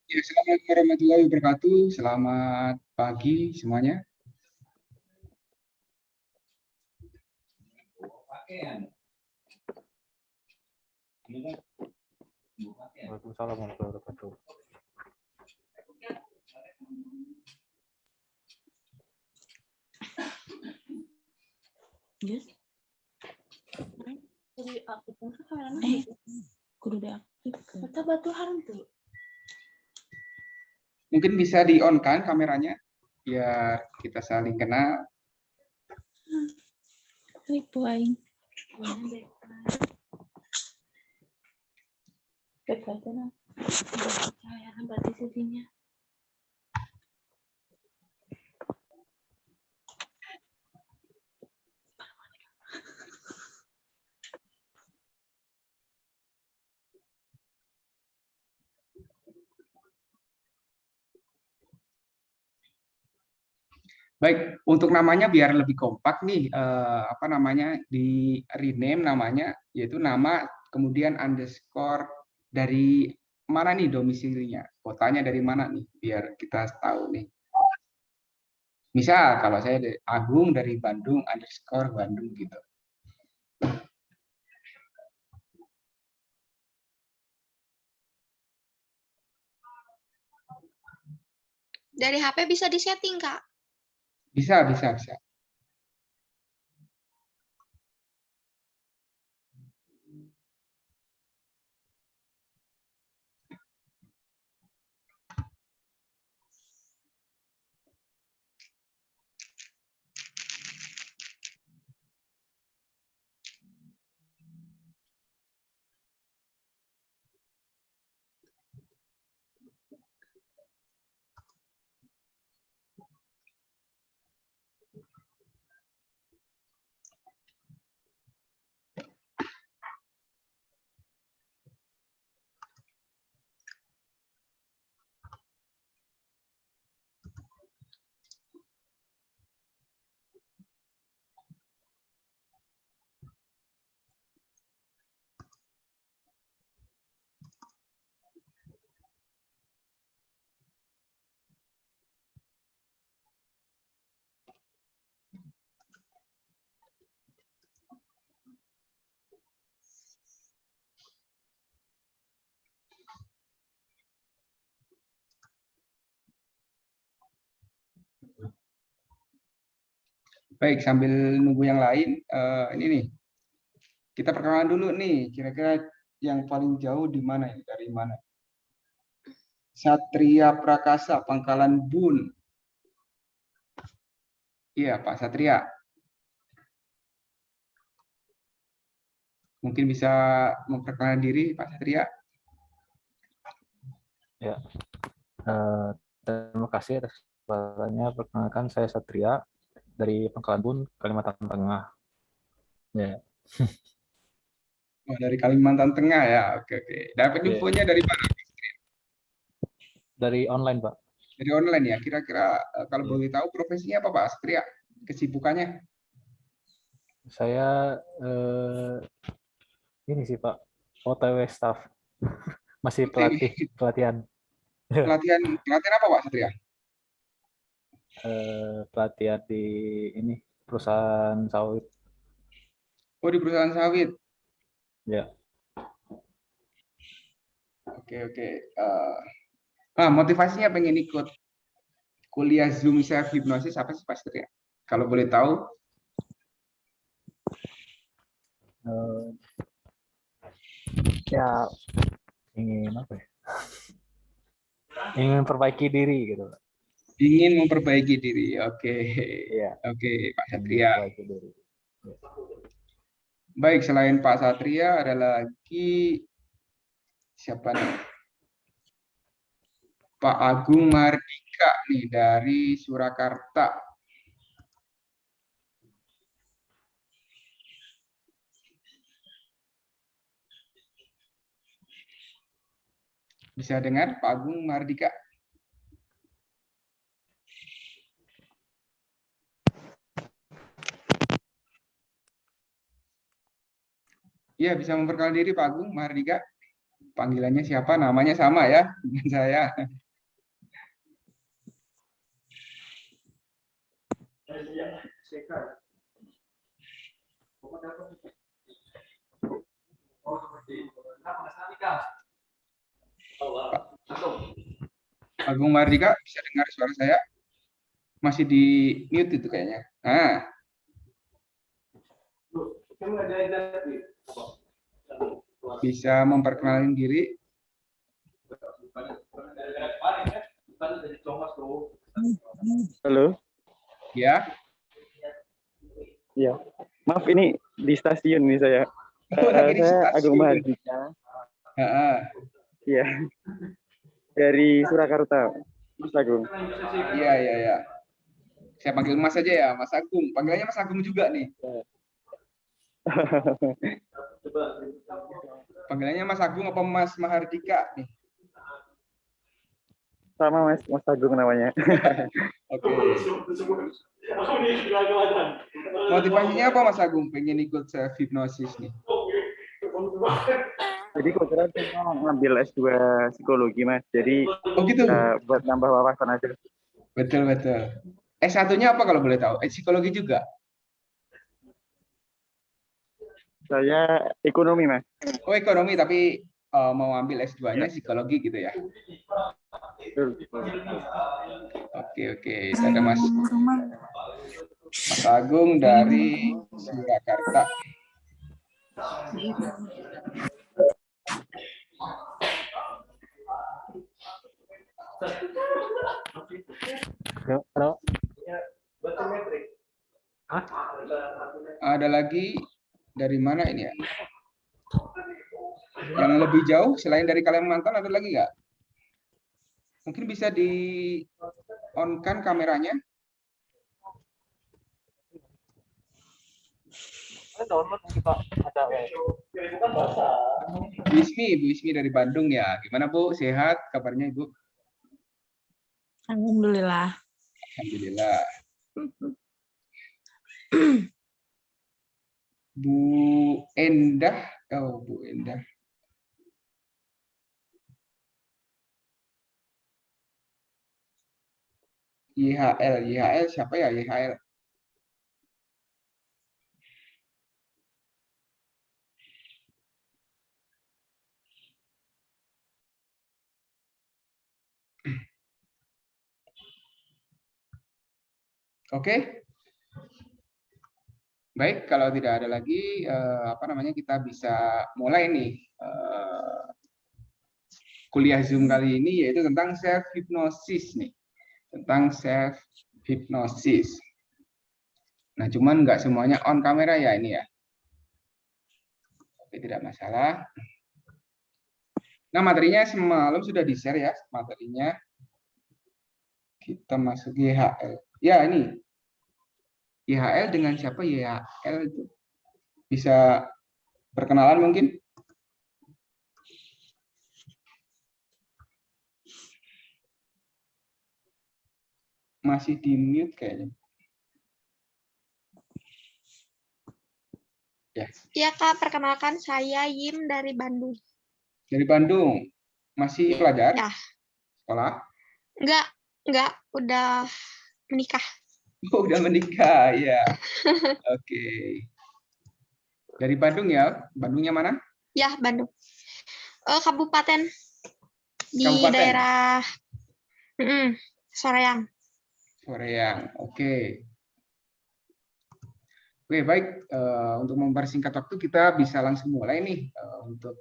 Ya, Assalamualaikum warahmatullahi wabarakatuh. Selamat pagi semuanya. Waalaikumsalam warahmatullahi wabarakatuh. Yes. Jadi aku pun sekarang kudu deaktif. Kita batu harum tuh. Mungkin bisa di-on kan kameranya biar kita saling kenal. Ribu aing. Kekatana. Saya tempat di sisinya. Baik, untuk namanya biar lebih kompak nih, apa namanya, di rename namanya, yaitu nama kemudian underscore dari mana nih domisilinya, kotanya dari mana nih, biar kita tahu nih. Misal kalau saya Agung dari Bandung underscore Bandung gitu. Dari HP bisa disetting, Kak? Bisa, bisa, bisa. Baik, sambil nunggu yang lain, ini nih, kita perkenalan dulu nih, kira-kira yang paling jauh di mana ini, dari mana? Satria Prakasa, Pangkalan Bun. Iya, Pak Satria. Mungkin bisa memperkenalkan diri, Pak Satria. Ya, terima kasih atas kesempatannya. Perkenalkan saya Satria dari Pangkalan Bun, Kalimantan Tengah. Ya. Oh, dari Kalimantan Tengah ya, oke oke. Dapat Ya. infonya dari mana? Dari online, Pak. Dari online ya. Kira-kira kalau Ya. boleh tahu profesinya apa, Pak Satria? Kesibukannya? Saya ini sih Pak, OTW staff. Masih pelatihan. Pelatihan pelatihan apa, Pak Satria? Pelatihan di ini perusahaan sawit. Oh, di perusahaan sawit. Ya. Oke oke. Motivasinya pengen ikut kuliah Zoom self hypnosis apa sih, Pak Satria? Kalau boleh tahu? Eh, ya ingin apa ya? Ingin perbaiki diri gitu. Ingin memperbaiki diri. Oke. Iya. Oke, Pak Ingin Satria. memperbaiki diri. Ya. Baik, selain Pak Satria ada lagi siapa nih? Pak Agung Mardika nih dari Surakarta. Bisa dengar Pak Agung Mardika? Iya, bisa memperkenalkan diri Pak Agung Mardika. panggilannya siapa, namanya sama ya dengan saya. Agung Mardika, bisa dengar suara saya? Masih di mute itu kayaknya. Nah, bisa memperkenalkan diri. Halo, Ya. ya. Maaf ini di stasiun nih saya. Oh, lagi di Saya stasiun. Agung Mahardika. Heeh. Iya. Dari Surakarta, Mas Agung. Iya, iya, iya. Saya panggil Mas aja ya, Mas Agung. Panggilannya Mas Agung juga nih. Panggilannya Mas Agung apa Mas Mahardika nih? Sama Mas Agung namanya. Oke. Motivasinya apa Mas Agung pengen ikut self hipnosis nih? Jadi kebetulan saya mau ngambil S2 psikologi Mas. Jadi Oh gitu. buat nambah wawasan aja. Betul, betul. S1-nya apa kalau boleh tahu? Psikologi juga? Saya ekonomi Mas. Oh, ekonomi tapi mau ambil S2-nya psikologi gitu ya? Betul. Oke, oke. Itu ada Mas Agung dari Surakarta. Halo. Ada lagi dari mana ini ya? Yang lebih jauh selain dari Kalimantan ada lagi nggak? Mungkin bisa di on-kan kameranya. Bu Ismi dari Bandung ya. Gimana Bu? Sehat kabarnya Ibu? Alhamdulillah. Alhamdulillah. Bu Endah, oh Bu Endah. YHL siapa ya YHL? Oke. Baik, kalau tidak ada lagi apa namanya kita bisa mulai nih kuliah Zoom kali ini yaitu tentang self hypnosis nih. Tentang self hypnosis. Nah, cuman nggak semuanya on kamera ya ini ya. Oke, tidak masalah. Nah, materinya semalam sudah di-share ya materinya. Kita masuk YHL. Ya, ini. YHL dengan siapa YHL itu? Bisa perkenalan mungkin? Masih di mute kayaknya. Ya. Iya Kak, perkenalkan saya Yim dari Bandung. Dari Bandung. Masih pelajar? Ya. Sekolah? Enggak, udah menikah. Oh, udah menikah, ya. Oke. Dari Bandung ya? Bandungnya mana? Ya, Bandung. Kabupaten di Kabupaten? daerah Soreang. Soreang, oke. Oke, baik. Untuk mempersingkat waktu, kita bisa langsung mulai nih untuk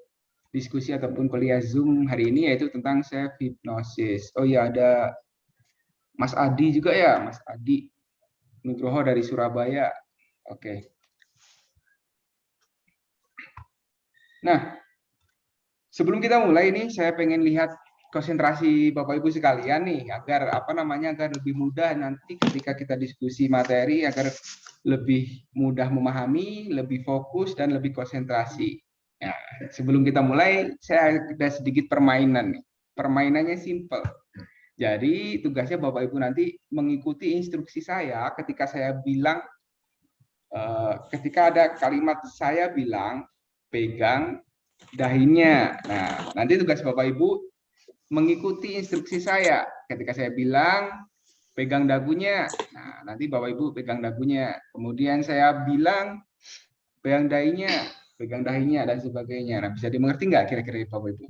diskusi ataupun kuliah Zoom hari ini, yaitu tentang self hypnosis. Oh iya, ada Mas Adi juga ya, Mas Adi Nugroho dari Surabaya. Oke. Nah, sebelum kita mulai nih, saya pengen lihat konsentrasi Bapak Ibu sekalian nih, agar agar lebih mudah nanti ketika kita diskusi materi, agar lebih mudah memahami, lebih fokus dan lebih konsentrasi. Nah, sebelum kita mulai, saya ada sedikit permainan nih. Permainannya simple. Jadi tugasnya Bapak Ibu nanti mengikuti instruksi saya ketika saya bilang, ketika ada kalimat saya bilang pegang dahinya. Nah, nanti tugas Bapak Ibu mengikuti instruksi saya. Ketika saya bilang pegang dagunya, nah nanti Bapak Ibu pegang dagunya. Kemudian saya bilang pegang dahinya dan sebagainya. Nah, bisa dimengerti nggak kira-kira Bapak Ibu?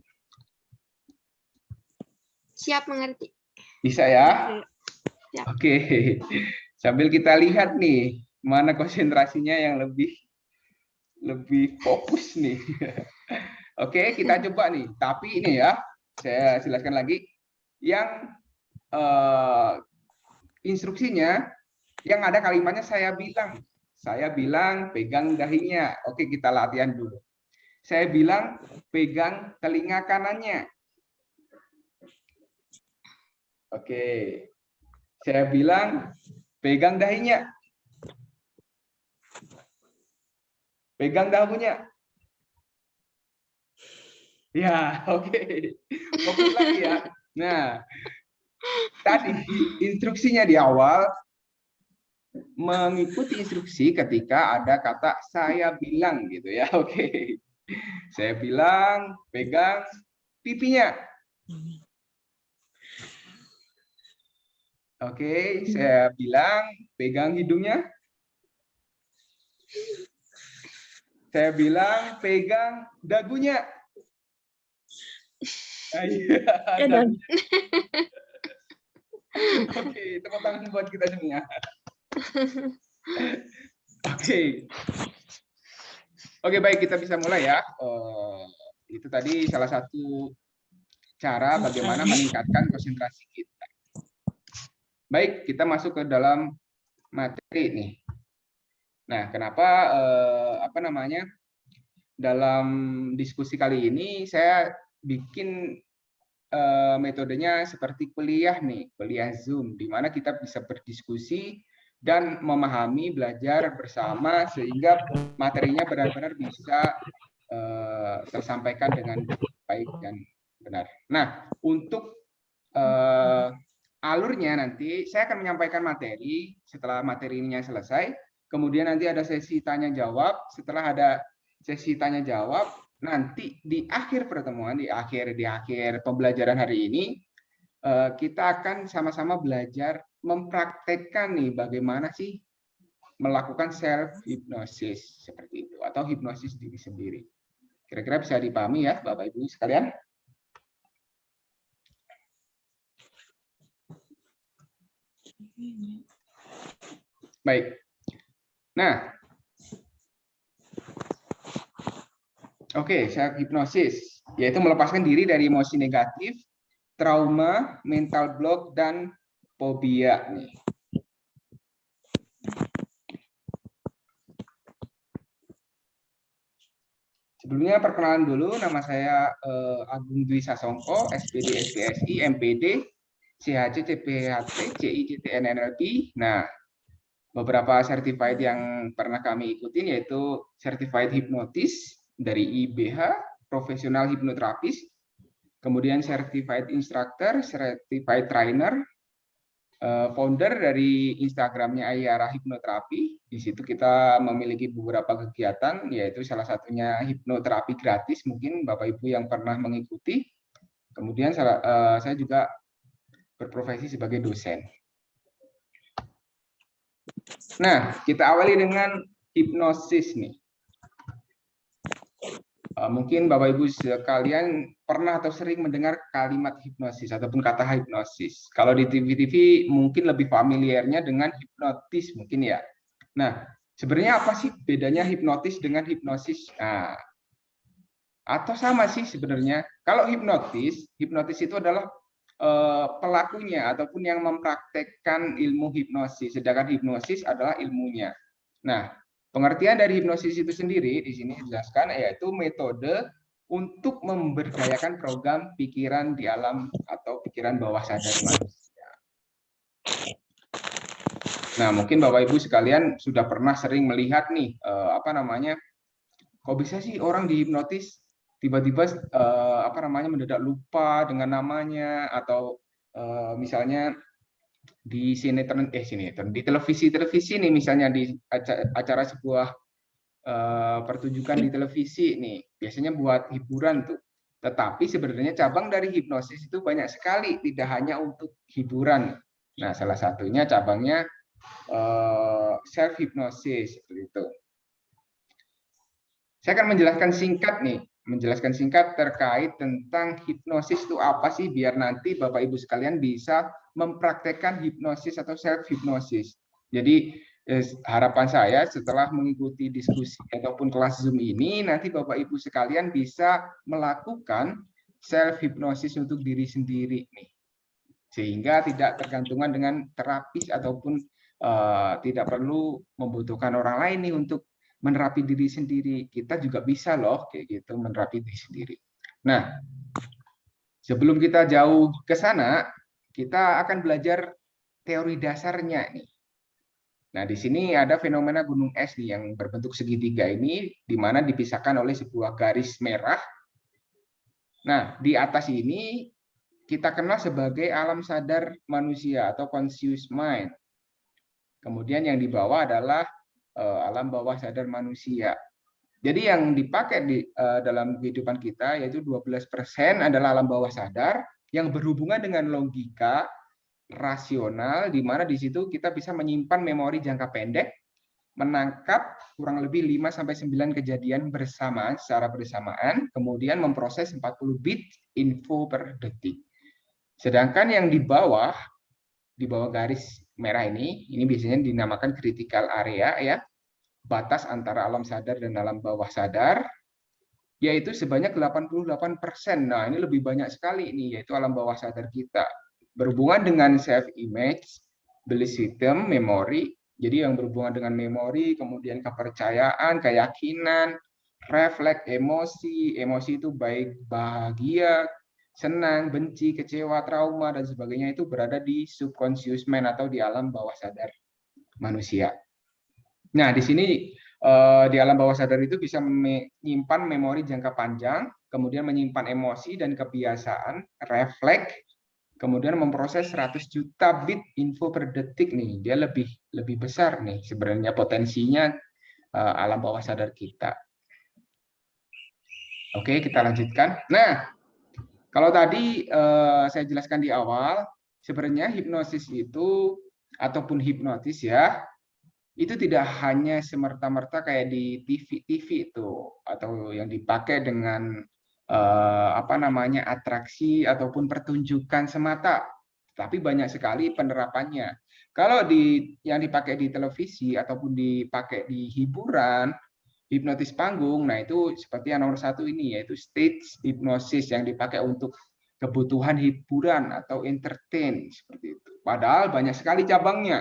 Siap mengerti. Bisa ya? Siap. Oke. Sambil kita lihat nih, mana konsentrasinya yang lebih fokus nih. Oke, kita coba nih. Tapi ini ya, saya jelaskan lagi. Yang instruksinya, yang ada kalimatnya saya bilang pegang dahinya. Oke, kita latihan dulu. Saya bilang pegang telinga kanannya. Oke. Saya bilang pegang dahinya. Pegang dagunya. Ya, oke. Fokus lagi ya. Nah, tadi instruksinya di awal mengikuti instruksi ketika ada kata saya bilang gitu ya. Oke. Saya bilang pegang pipinya. Oke, saya bilang pegang hidungnya. Saya bilang pegang dagunya. Dagunya. Oke, tepuk tangan buat kita semua. Oke, baik, kita bisa mulai ya. Itu tadi salah satu cara bagaimana meningkatkan konsentrasi kita. Baik, kita masuk ke dalam materi nih. Nah, kenapa dalam diskusi kali ini saya bikin metodenya seperti kuliah nih, kuliah Zoom, di mana kita bisa berdiskusi dan memahami, belajar bersama sehingga materinya benar-benar bisa tersampaikan dengan baik dan benar. Nah, untuk alurnya nanti saya akan menyampaikan materi, setelah materinya selesai, kemudian nanti ada sesi tanya jawab, setelah ada sesi tanya jawab, nanti di akhir pertemuan, di akhir pembelajaran hari ini, kita akan sama-sama belajar mempraktekkan nih bagaimana sih melakukan self hipnosis seperti itu, atau hipnosis diri sendiri. Kira-kira bisa dipahami ya Bapak Ibu sekalian? Baik. Nah, oke, self hipnosis yaitu melepaskan diri dari emosi negatif, trauma, mental block, dan fobia nih. Sebelumnya perkenalan dulu, nama saya Agung Dwi Sasongko, SPD, SPSI, MPD, CHC, CPHT, CICTN, NLP. Nah, beberapa certified yang pernah kami ikutin yaitu Certified Hypnotist dari IBH, Profesional Hipnoterapis, kemudian Certified Instructor, Certified Trainer, founder dari Instagramnya Ayara Hipnoterapi. Di situ kita memiliki beberapa kegiatan, yaitu salah satunya hipnoterapi gratis, mungkin Bapak Ibu yang pernah mengikuti. Kemudian saya juga berprofesi sebagai dosen. Nah, kita awali dengan hipnosis nih. Mungkin Bapak Ibu sekalian pernah atau sering mendengar kalimat hipnosis ataupun kata hipnosis. Kalau di TV-TV mungkin lebih familiarnya dengan hipnotis mungkin ya. Nah, sebenarnya apa sih bedanya hipnotis dengan hipnosis? Nah, atau sama sih sebenarnya. Kalau hipnotis itu adalah pelakunya ataupun yang mempraktekkan ilmu hipnosis, sedangkan hipnosis adalah ilmunya. Nah, pengertian dari hipnosis itu sendiri di sini dijelaskan yaitu metode untuk memberdayakan program pikiran di alam atau pikiran bawah sadar manusia. Nah, mungkin Bapak Ibu sekalian sudah pernah sering melihat nih kok bisa sih orang dihipnotis tiba-tiba mendadak lupa dengan namanya, atau misalnya di sinetron di televisi nih, misalnya di acara sebuah pertunjukan di televisi nih, biasanya buat hiburan tuh. Tetapi sebenarnya cabang dari hipnosis itu banyak sekali, tidak hanya untuk hiburan. Nah, salah satunya cabangnya self hypnosis seperti itu. Saya akan menjelaskan singkat terkait tentang hipnosis itu apa sih, biar nanti Bapak Ibu sekalian bisa mempraktekkan hipnosis atau self hypnosis. Jadi harapan saya setelah mengikuti diskusi ataupun kelas Zoom ini, nanti Bapak Ibu sekalian bisa melakukan self hypnosis untuk diri sendiri nih, sehingga tidak tergantungan dengan terapis ataupun tidak perlu membutuhkan orang lain nih untuk menerapi diri sendiri. Kita juga bisa loh kayak gitu menerapi diri sendiri. Nah, sebelum kita jauh ke sana, kita akan belajar teori dasarnya nih. Nah, di sini ada fenomena gunung es nih yang berbentuk segitiga ini, di mana dipisahkan oleh sebuah garis merah. Nah, di atas ini kita kenal sebagai alam sadar manusia atau conscious mind. Kemudian yang di bawah adalah alam bawah sadar manusia. Jadi yang dipakai di dalam kehidupan kita yaitu 12% adalah alam bawah sadar yang berhubungan dengan logika, rasional, di mana di situ kita bisa menyimpan memori jangka pendek, menangkap kurang lebih 5-9 kejadian bersamaan secara bersamaan, kemudian memproses 40 bit info per detik. Sedangkan yang di bawah garis merah ini biasanya dinamakan critical area ya, batas antara alam sadar dan alam bawah sadar, yaitu sebanyak 88%. Nah, ini lebih banyak sekali ini, yaitu alam bawah sadar kita. Berhubungan dengan self image, belief system, memori. Jadi yang berhubungan dengan memori, kemudian kepercayaan, keyakinan, refleks, emosi. Emosi itu baik bahagia, senang, benci, kecewa, trauma, dan sebagainya itu berada di subconscious mind atau di alam bawah sadar manusia. Nah, di sini di alam bawah sadar itu bisa menyimpan memori jangka panjang, kemudian menyimpan emosi dan kebiasaan, refleks, kemudian memproses 100 juta bit info per detik nih. Dia lebih besar nih sebenarnya potensinya alam bawah sadar kita. Oke, kita lanjutkan. Nah, kalau tadi saya jelaskan di awal, sebenarnya hipnosis itu ataupun hipnotis ya, itu tidak hanya semerta-merta kayak di TV itu atau yang dipakai dengan atraksi ataupun pertunjukan semata, tapi banyak sekali penerapannya. Kalau yang dipakai di televisi ataupun dipakai di hiburan, hipnotis panggung, nah itu seperti yang nomor 1 ini, yaitu stage hypnosis yang dipakai untuk kebutuhan hiburan atau entertain seperti itu. Padahal banyak sekali cabangnya.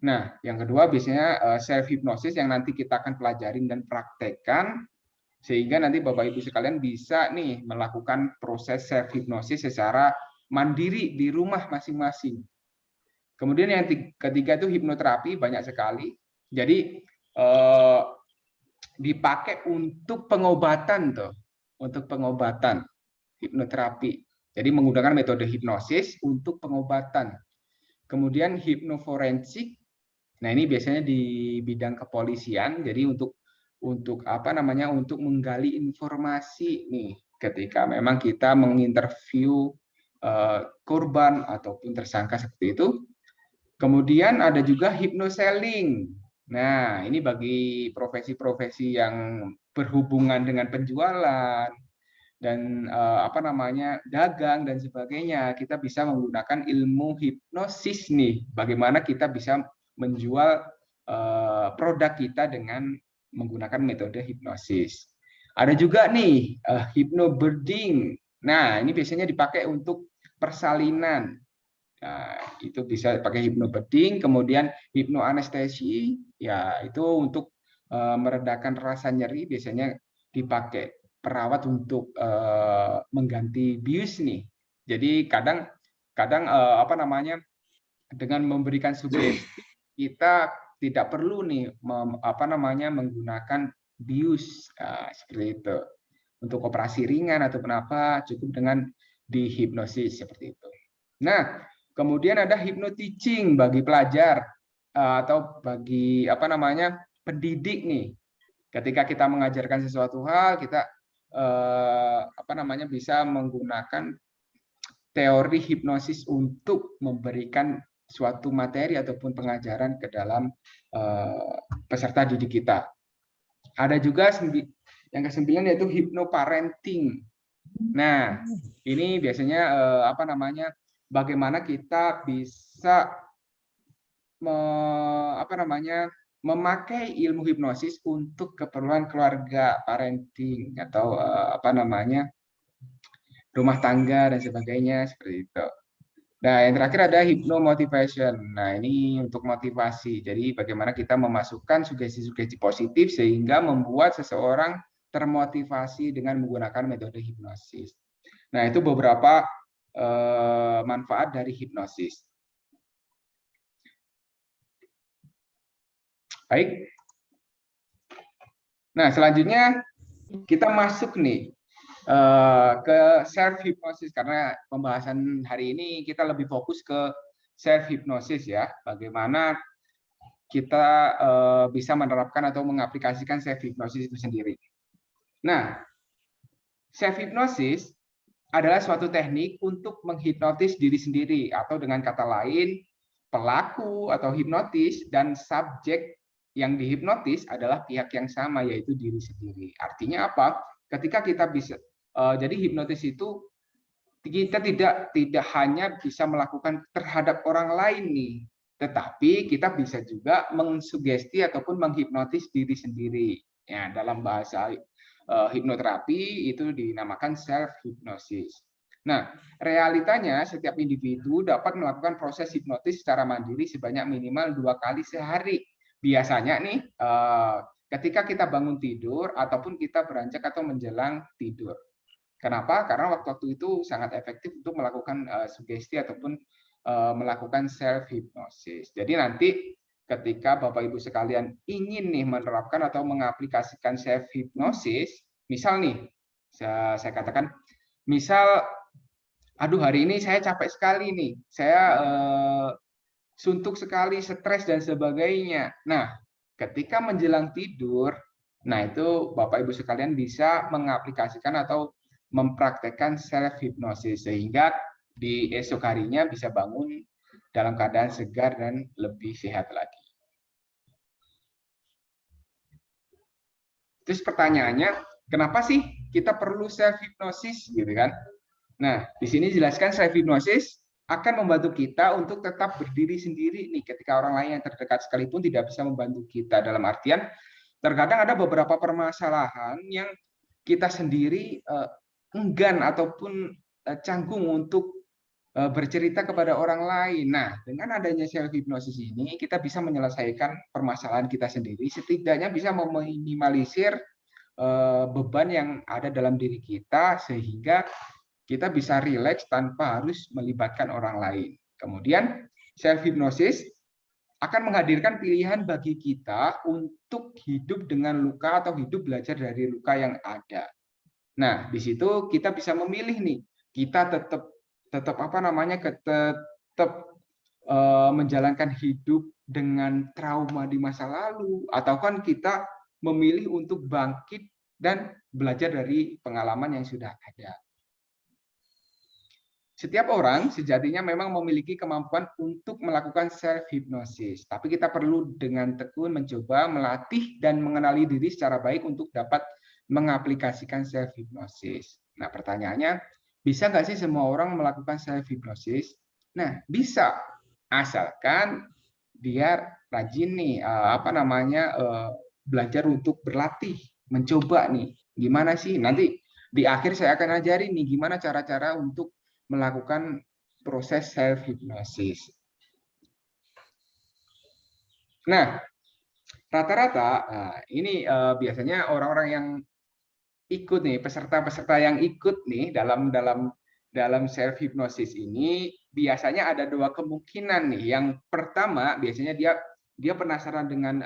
Nah, yang kedua biasanya self hypnosis yang nanti kita akan pelajarin dan praktekkan, sehingga nanti Bapak Ibu sekalian bisa nih melakukan proses self hypnosis secara mandiri di rumah masing-masing. Kemudian yang ketiga itu hipnoterapi, banyak sekali. Jadi dipakai untuk pengobatan untuk pengobatan hipnoterapi. Jadi menggunakan metode hipnosis untuk pengobatan. Kemudian hipnoforensik. Nah, ini biasanya di bidang kepolisian. Jadi untuk untuk menggali informasi nih ketika memang kita menginterview korban ataupun tersangka seperti itu. Kemudian ada juga hypnoselling. Nah, ini bagi profesi-profesi yang berhubungan dengan penjualan dan dagang dan sebagainya, kita bisa menggunakan ilmu hipnosis nih. Bagaimana kita bisa menjual produk kita dengan menggunakan metode hipnosis. Ada juga nih hypnobirthing. Nah, ini biasanya dipakai untuk persalinan. Nah, itu bisa pakai hypnobirthing, kemudian hipnoanestesi, ya itu untuk meredakan rasa nyeri, biasanya dipakai perawat untuk mengganti bius nih. Jadi kadang dengan memberikan sugesti kita tidak perlu nih menggunakan bius seperti itu. Untuk operasi ringan atau apa cukup dengan dihipnosis seperti itu. Nah, kemudian ada hypnoteaching bagi pelajar atau bagi pendidik nih. Ketika kita mengajarkan sesuatu hal, kita bisa menggunakan teori hipnosis untuk memberikan suatu materi ataupun pengajaran ke dalam peserta didik kita. Ada juga yang ke-9 yaitu hypnoparenting. Nah, ini biasanya bagaimana kita bisa memakai ilmu hipnosis untuk keperluan keluarga, parenting atau rumah tangga dan sebagainya seperti itu. Nah, yang terakhir ada hypnomotivation. Nah, ini untuk motivasi. Jadi bagaimana kita memasukkan sugesti-sugesti positif sehingga membuat seseorang termotivasi dengan menggunakan metode hipnosis. Nah, itu beberapa manfaat dari hipnosis. Baik. Nah, selanjutnya kita masuk nih ke self hypnosis, karena pembahasan hari ini kita lebih fokus ke self hypnosis ya, bagaimana kita bisa menerapkan atau mengaplikasikan self hypnosis itu sendiri. Nah, self hypnosis adalah suatu teknik untuk menghipnotis diri sendiri, atau dengan kata lain pelaku atau hipnotis dan subjek yang dihipnotis adalah pihak yang sama, yaitu diri sendiri. Artinya apa? Ketika kita bisa jadi hipnotis itu kita tidak hanya bisa melakukan terhadap orang lain nih, tetapi kita bisa juga mengsugesti ataupun menghipnotis diri sendiri. Ya, dalam bahasa hipnoterapi itu dinamakan self hypnosis. Nah, realitanya setiap individu dapat melakukan proses hipnotis secara mandiri sebanyak minimal 2 kali sehari. Biasanya nih ketika kita bangun tidur ataupun kita beranjak atau menjelang tidur. Kenapa? Karena waktu itu sangat efektif untuk melakukan sugesti ataupun melakukan self hypnosis. Jadi nanti ketika Bapak Ibu sekalian ingin nih menerapkan atau mengaplikasikan self hypnosis, misal nih saya katakan, misal aduh hari ini saya capek sekali nih, saya suntuk sekali, stres dan sebagainya. Nah, ketika menjelang tidur, nah itu Bapak Ibu sekalian bisa mengaplikasikan atau mempraktekkan self hypnosis sehingga di esok harinya bisa bangun dalam keadaan segar dan lebih sehat lagi. Terus pertanyaannya, kenapa sih kita perlu self hypnosis gitu kan? Nah, di sini jelaskan self hypnosis akan membantu kita untuk tetap berdiri sendiri nih ketika orang lain yang terdekat sekalipun tidak bisa membantu kita. Dalam artian terkadang ada beberapa permasalahan yang kita sendiri enggan ataupun canggung untuk bercerita kepada orang lain. Nah, dengan adanya self hypnosis ini kita bisa menyelesaikan permasalahan kita sendiri, setidaknya bisa meminimalisir beban yang ada dalam diri kita sehingga kita bisa rileks tanpa harus melibatkan orang lain. Kemudian self hypnosis akan menghadirkan pilihan bagi kita untuk hidup dengan luka atau hidup belajar dari luka yang ada. Nah, di situ kita bisa memilih nih, kita tetap menjalankan hidup dengan trauma di masa lalu, atau kan kita memilih untuk bangkit dan belajar dari pengalaman yang sudah ada. Setiap orang sejatinya memang memiliki kemampuan untuk melakukan self hypnosis, tapi kita perlu dengan tekun mencoba melatih dan mengenali diri secara baik untuk dapat mengaplikasikan self hypnosis. Nah, pertanyaannya, bisa nggak sih semua orang melakukan self hypnosis? Nah, bisa, asalkan dia rajin nih belajar untuk berlatih, mencoba nih. Gimana sih? Nanti di akhir saya akan ajarin nih gimana cara-cara untuk melakukan proses self hypnosis. Nah, rata-rata ini biasanya orang-orang yang ikut nih, peserta-peserta yang ikut nih dalam self hypnosis ini biasanya ada 2 kemungkinan nih. Yang pertama biasanya dia penasaran dengan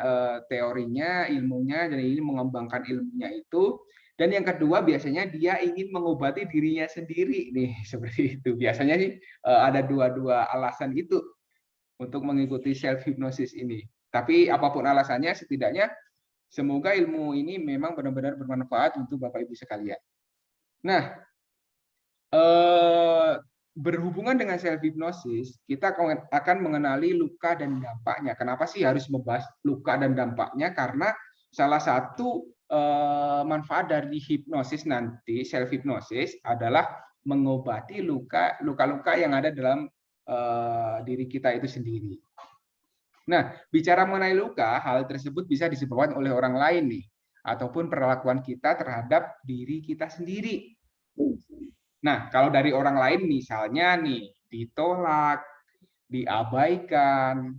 teorinya, ilmunya, dan ingin mengembangkan ilmunya itu. Dan yang kedua biasanya dia ingin mengobati dirinya sendiri nih, seperti itu. Biasanya sih ada dua alasan itu untuk mengikuti self hypnosis ini. Tapi apapun alasannya, setidaknya Semoga ilmu ini memang benar-benar bermanfaat untuk Bapak Ibu sekalian. Nah, berhubungan dengan self hypnosis, kita akan mengenali luka dan dampaknya. Kenapa sih harus membahas luka dan dampaknya? Karena salah satu manfaat dari hipnosis nanti, self hypnosis, adalah mengobati luka-luka yang ada dalam diri kita itu sendiri. Nah, bicara mengenai luka, hal tersebut bisa disebabkan oleh orang lain nih, ataupun perlakuan kita terhadap diri kita sendiri. Nah, kalau dari orang lain misalnya nih, ditolak, diabaikan,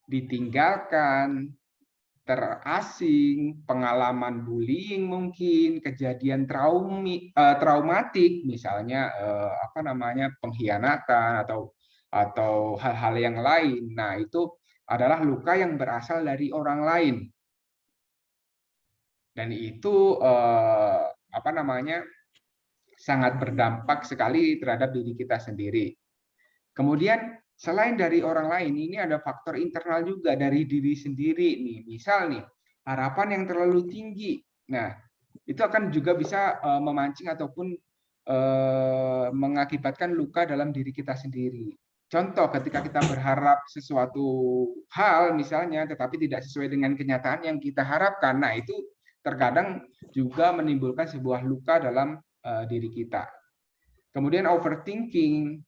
ditinggalkan, terasing, pengalaman bullying mungkin, kejadian traumatik, misalnya pengkhianatan atau hal-hal yang lain. Nah, itu adalah luka yang berasal dari orang lain. Dan itu sangat berdampak sekali terhadap diri kita sendiri. Kemudian selain dari orang lain, ini ada faktor internal juga dari diri sendiri nih. Misal nih, harapan yang terlalu tinggi. Nah, itu akan juga bisa memancing ataupun mengakibatkan luka dalam diri kita sendiri. Contoh, ketika kita berharap sesuatu hal misalnya, tetapi tidak sesuai dengan kenyataan yang kita harapkan, nah itu terkadang juga menimbulkan sebuah luka dalam diri kita. Kemudian overthinking,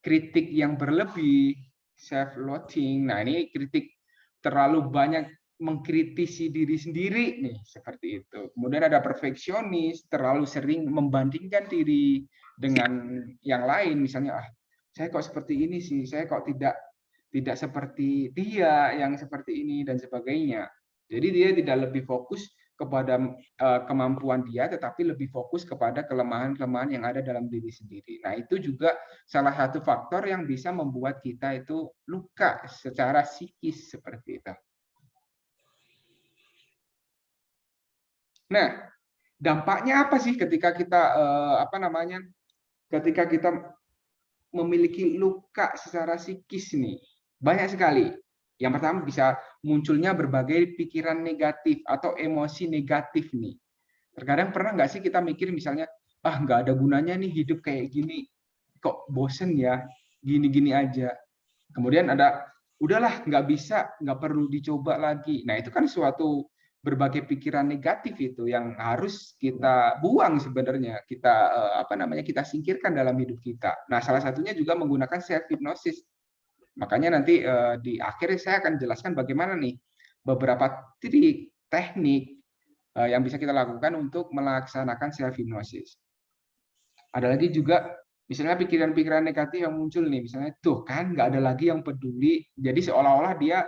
kritik yang berlebih, self-loathing. Nah, ini kritik terlalu banyak mengkritisi diri sendiri nih, seperti itu. Kemudian ada perfeksionis, terlalu sering membandingkan diri dengan yang lain, misalnya saya kok seperti ini sih, saya kok tidak seperti dia yang seperti ini dan sebagainya. Jadi dia tidak lebih fokus kepada kemampuan dia, tetapi lebih fokus kepada kelemahan-kelemahan yang ada dalam diri sendiri. Nah, itu juga salah satu faktor yang bisa membuat kita itu luka secara psikis seperti itu. Nah, dampaknya apa sih ketika kita ketika kita memiliki luka secara psikis nih? Banyak sekali. Yang pertama bisa munculnya berbagai pikiran negatif atau emosi negatif nih. Terkadang pernah nggak sih kita mikir misalnya, nggak ada gunanya nih hidup kayak gini, kok bosen ya, gini-gini aja. Kemudian ada, udahlah nggak bisa, nggak perlu dicoba lagi. Nah itu kan suatu berbagai pikiran negatif itu yang harus kita buang sebenarnya, kita singkirkan dalam hidup kita. Nah salah satunya juga menggunakan self hypnosis. Makanya nanti di akhir saya akan jelaskan bagaimana nih beberapa teknik yang bisa kita lakukan untuk melaksanakan self hypnosis. Ada lagi juga misalnya pikiran-pikiran negatif yang muncul nih, misalnya tuh kan nggak ada lagi yang peduli, jadi seolah-olah dia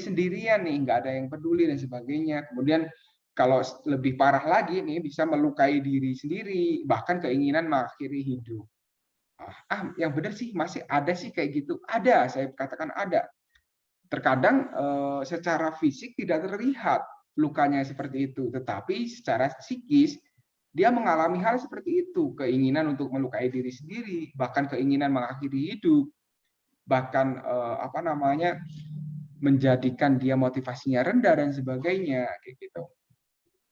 sendirian nih, nggak ada yang peduli dan sebagainya. Kemudian kalau lebih parah lagi nih bisa melukai diri sendiri, bahkan keinginan mengakhiri hidup. Yang benar sih masih ada sih kayak gitu, ada, saya katakan ada. Terkadang secara fisik tidak terlihat lukanya seperti itu, tetapi secara psikis dia mengalami hal seperti itu, keinginan untuk melukai diri sendiri, bahkan keinginan mengakhiri hidup, bahkan menjadikan dia motivasinya rendah dan sebagainya, kayak gitu.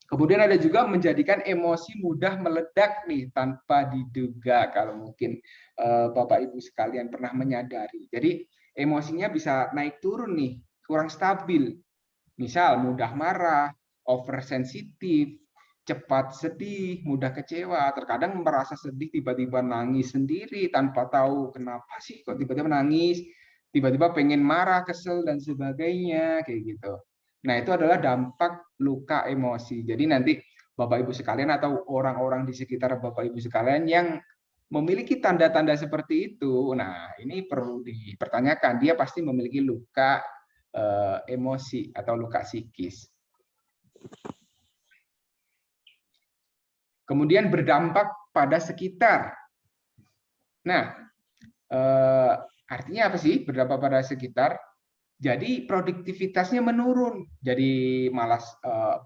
Kemudian ada juga menjadikan emosi mudah meledak nih tanpa diduga, kalau mungkin Bapak Ibu sekalian pernah menyadari. Jadi emosinya bisa naik turun nih, kurang stabil. Misal mudah marah, oversensitif, cepat sedih, mudah kecewa, terkadang merasa sedih tiba-tiba nangis sendiri tanpa tahu kenapa sih kok tiba-tiba nangis, tiba-tiba pengen marah, kesel dan sebagainya, kayak gitu. Nah, itu adalah dampak luka emosi. Jadi nanti Bapak Ibu sekalian atau orang-orang di sekitar Bapak Ibu sekalian yang memiliki tanda-tanda seperti itu, nah ini perlu dipertanyakan, dia pasti memiliki luka emosi atau luka psikis. Kemudian berdampak pada sekitar. Nah, artinya apa sih berdampak pada sekitar? Jadi produktivitasnya menurun, jadi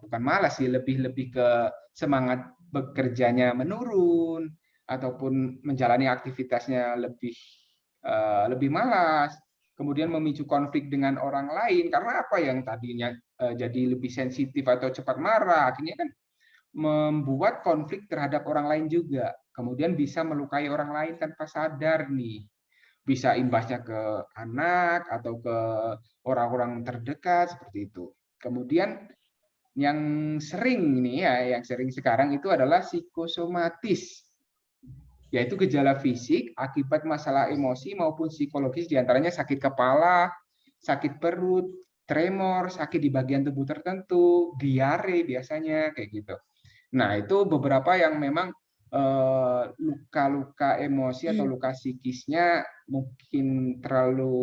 bukan malas sih, lebih ke semangat bekerjanya menurun, ataupun menjalani aktivitasnya lebih malas. kemudian memicu konflik dengan orang lain, karena apa yang tadinya jadi lebih sensitif atau cepat marah, akhirnya kan membuat konflik terhadap orang lain juga. Kemudian bisa melukai orang lain tanpa sadar nih. Bisa imbasnya ke anak atau ke orang-orang terdekat seperti itu. Kemudian yang sering nih ya, yang sering sekarang itu adalah psikosomatis, yaitu gejala fisik akibat masalah emosi maupun psikologis, diantaranya sakit kepala, sakit perut, tremor, sakit di bagian tubuh tertentu, diare biasanya kayak gitu. Nah, itu beberapa yang memang luka-luka emosi atau luka psikisnya mungkin terlalu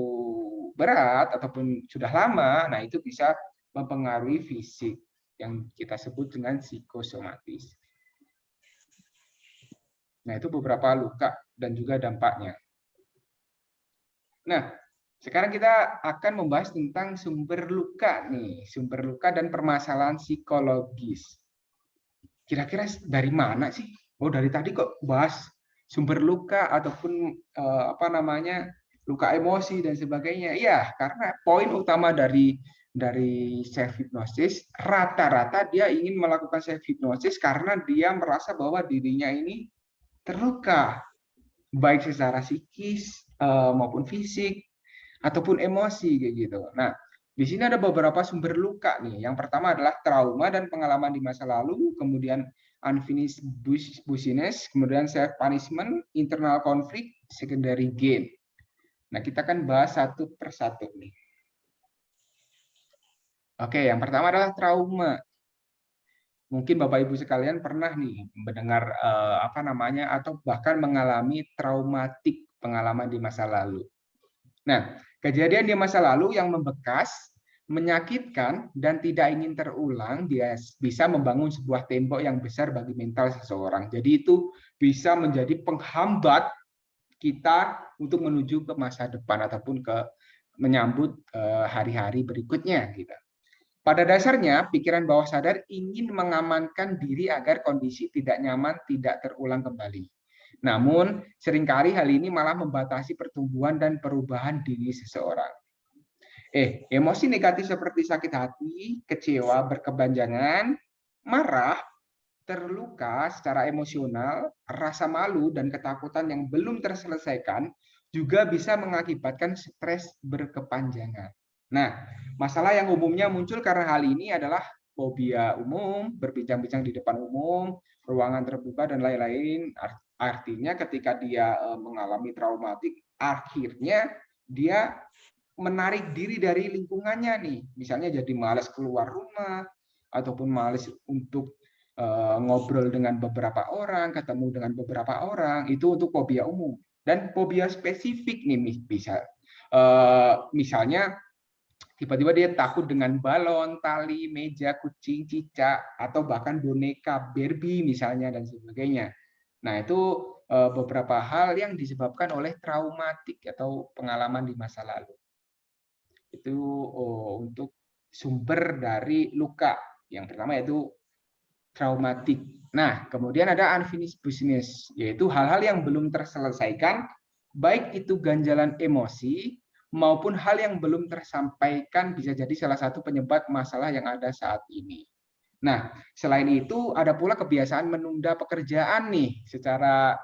berat ataupun sudah lama, nah itu bisa mempengaruhi fisik yang kita sebut dengan psikosomatis. Nah, itu beberapa luka dan juga dampaknya. Nah, sekarang kita akan membahas tentang sumber luka nih, sumber luka dan permasalahan psikologis. Kira-kira dari mana sih? Oh, dari tadi kok bahas sumber luka ataupun luka emosi dan sebagainya. Iya, karena poin utama dari self hypnosis, rata-rata dia ingin melakukan self hypnosis karena dia merasa bahwa dirinya ini terluka, baik secara psikis maupun fisik ataupun emosi kayak gitu. Nah, di sini ada beberapa sumber luka nih. Yang pertama adalah trauma dan pengalaman di masa lalu, kemudian unfinished business, kemudian self punishment, internal conflict, secondary gain. Nah, kita akan bahas satu persatu nih. Oke, yang pertama adalah trauma. Mungkin Bapak Ibu sekalian pernah nih mendengar atau bahkan mengalami traumatik pengalaman di masa lalu. Nah, kejadian di masa lalu yang membekas, menyakitkan, dan tidak ingin terulang, dia bisa membangun sebuah tembok yang besar bagi mental seseorang. Jadi itu bisa menjadi penghambat kita untuk menuju ke masa depan ataupun ke menyambut hari-hari berikutnya. Gitu. Pada dasarnya, pikiran bawah sadar ingin mengamankan diri agar kondisi tidak nyaman tidak terulang kembali. Namun, seringkali hal ini malah membatasi pertumbuhan dan perubahan diri seseorang. Emosi negatif seperti sakit hati, kecewa, berkepanjangan, marah, terluka secara emosional, rasa malu, dan ketakutan yang belum terselesaikan juga bisa mengakibatkan stres berkepanjangan. Nah, masalah yang umumnya muncul karena hal ini adalah fobia umum, berbincang-bincang di depan umum, ruangan terbuka, dan lain-lain. Artinya ketika dia mengalami traumatik, akhirnya dia menarik diri dari lingkungannya nih. Misalnya jadi malas keluar rumah, ataupun malas untuk ngobrol dengan beberapa orang, ketemu dengan beberapa orang, itu untuk fobia umum. Dan fobia spesifik nih bisa. Misalnya tiba-tiba dia takut dengan balon, tali, meja, kucing, cicak, atau bahkan boneka Barbie misalnya dan sebagainya. Nah, itu beberapa hal yang disebabkan oleh traumatik atau pengalaman di masa lalu. Itu untuk sumber dari luka. Yang pertama yaitu traumatik. Nah, kemudian ada unfinished business, yaitu hal-hal yang belum terselesaikan, baik itu ganjalan emosi maupun hal yang belum tersampaikan bisa jadi salah satu penyebab masalah yang ada saat ini. Nah, selain itu ada pula kebiasaan menunda pekerjaan nih serta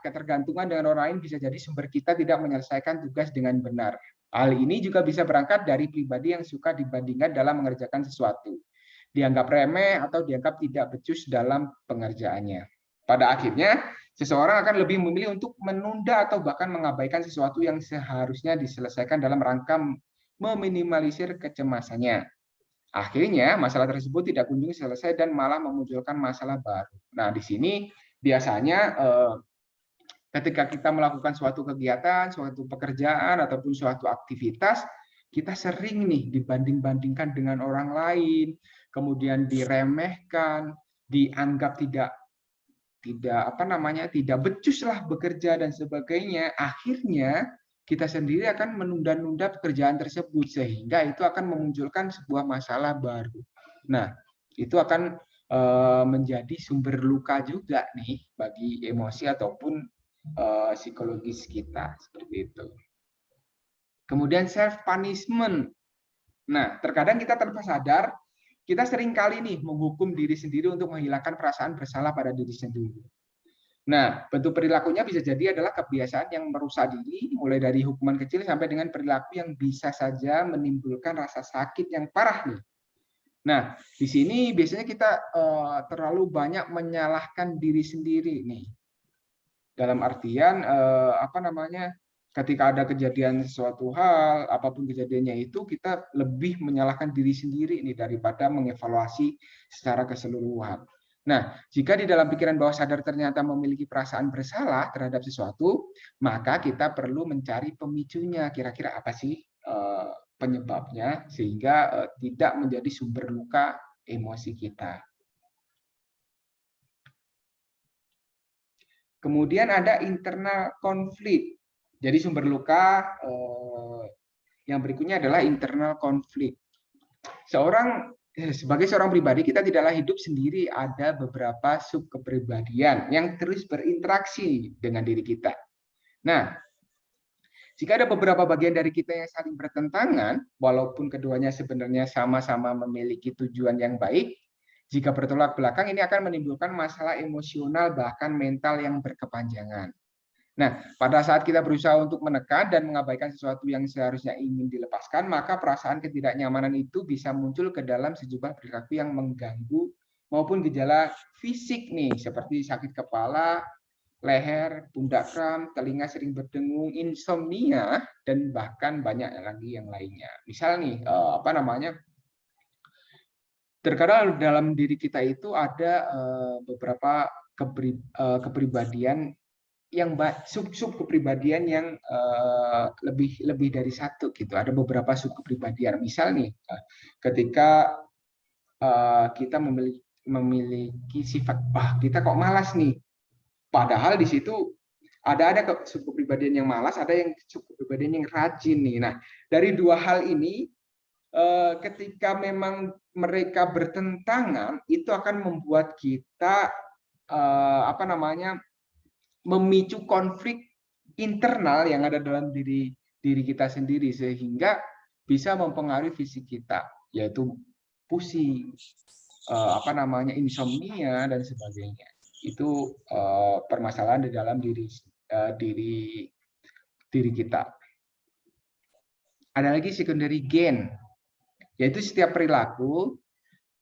ketergantungan dengan orang lain bisa jadi sumber kita tidak menyelesaikan tugas dengan benar. Hal ini juga bisa berangkat dari pribadi yang suka dibandingkan dalam mengerjakan sesuatu, dianggap remeh atau dianggap tidak becus dalam pengerjaannya. Pada akhirnya, seseorang akan lebih memilih untuk menunda atau bahkan mengabaikan sesuatu yang seharusnya diselesaikan dalam rangka meminimalisir kecemasannya. Akhirnya, masalah tersebut tidak kunjung selesai dan malah memunculkan masalah baru. Nah, di sini biasanya ketika kita melakukan suatu kegiatan, suatu pekerjaan, ataupun suatu aktivitas, kita sering nih dibanding-bandingkan dengan orang lain, kemudian diremehkan, dianggap tidak becus lah bekerja dan sebagainya. Akhirnya kita sendiri akan menunda-nunda pekerjaan tersebut sehingga itu akan memunculkan sebuah masalah baru. Nah, itu akan menjadi sumber luka juga nih bagi emosi ataupun psikologis kita seperti itu. Kemudian self punishment. Nah, terkadang kita tanpa sadar kita sering kali nih menghukum diri sendiri untuk menghilangkan perasaan bersalah pada diri sendiri. Nah, bentuk perilakunya bisa jadi adalah kebiasaan yang merusak diri, mulai dari hukuman kecil sampai dengan perilaku yang bisa saja menimbulkan rasa sakit yang parah nih. Nah, di sini biasanya kita terlalu banyak menyalahkan diri sendiri nih. Dalam artian apa namanya? Ketika ada kejadian sesuatu hal, apapun kejadiannya itu, kita lebih menyalahkan diri sendiri nih daripada mengevaluasi secara keseluruhan. Nah, jika di dalam pikiran bawah sadar ternyata memiliki perasaan bersalah terhadap sesuatu, maka kita perlu mencari pemicunya. Kira-kira apa sih penyebabnya sehingga tidak menjadi sumber luka emosi kita. Kemudian ada internal konflik. Jadi sumber luka yang berikutnya adalah internal konflik. Sebagai seorang pribadi, kita tidaklah hidup sendiri, ada beberapa sub kepribadian yang terus berinteraksi dengan diri kita. Nah, jika ada beberapa bagian dari kita yang saling bertentangan, walaupun keduanya sebenarnya sama-sama memiliki tujuan yang baik, jika bertolak belakang ini akan menimbulkan masalah emosional bahkan mental yang berkepanjangan. Nah, pada saat kita berusaha untuk menekan dan mengabaikan sesuatu yang seharusnya ingin dilepaskan, maka perasaan ketidaknyamanan itu bisa muncul ke dalam sejumlah perilaku yang mengganggu maupun gejala fisik nih, seperti sakit kepala, leher, pundak kram, telinga sering berdengung, insomnia, dan bahkan banyak lagi yang lainnya. Misal nih, apa namanya? Terkadang dalam diri kita itu ada beberapa kepribadian yang sub kepribadian yang lebih dari satu gitu. Ada beberapa sub kepribadian. Misal nih, ketika kita memiliki sifat, kita kok malas nih. Padahal di situ ada sub kepribadian yang malas, ada yang sub kepribadian yang rajin nih. Nah, dari dua hal ini, ketika memang mereka bertentangan, itu akan membuat kita apa namanya? Memicu konflik internal yang ada dalam diri kita sendiri sehingga bisa mempengaruhi fisik kita, yaitu pusing, apa namanya, insomnia dan sebagainya. Itu permasalahan di dalam diri kita. Ada lagi secondary gain, yaitu setiap perilaku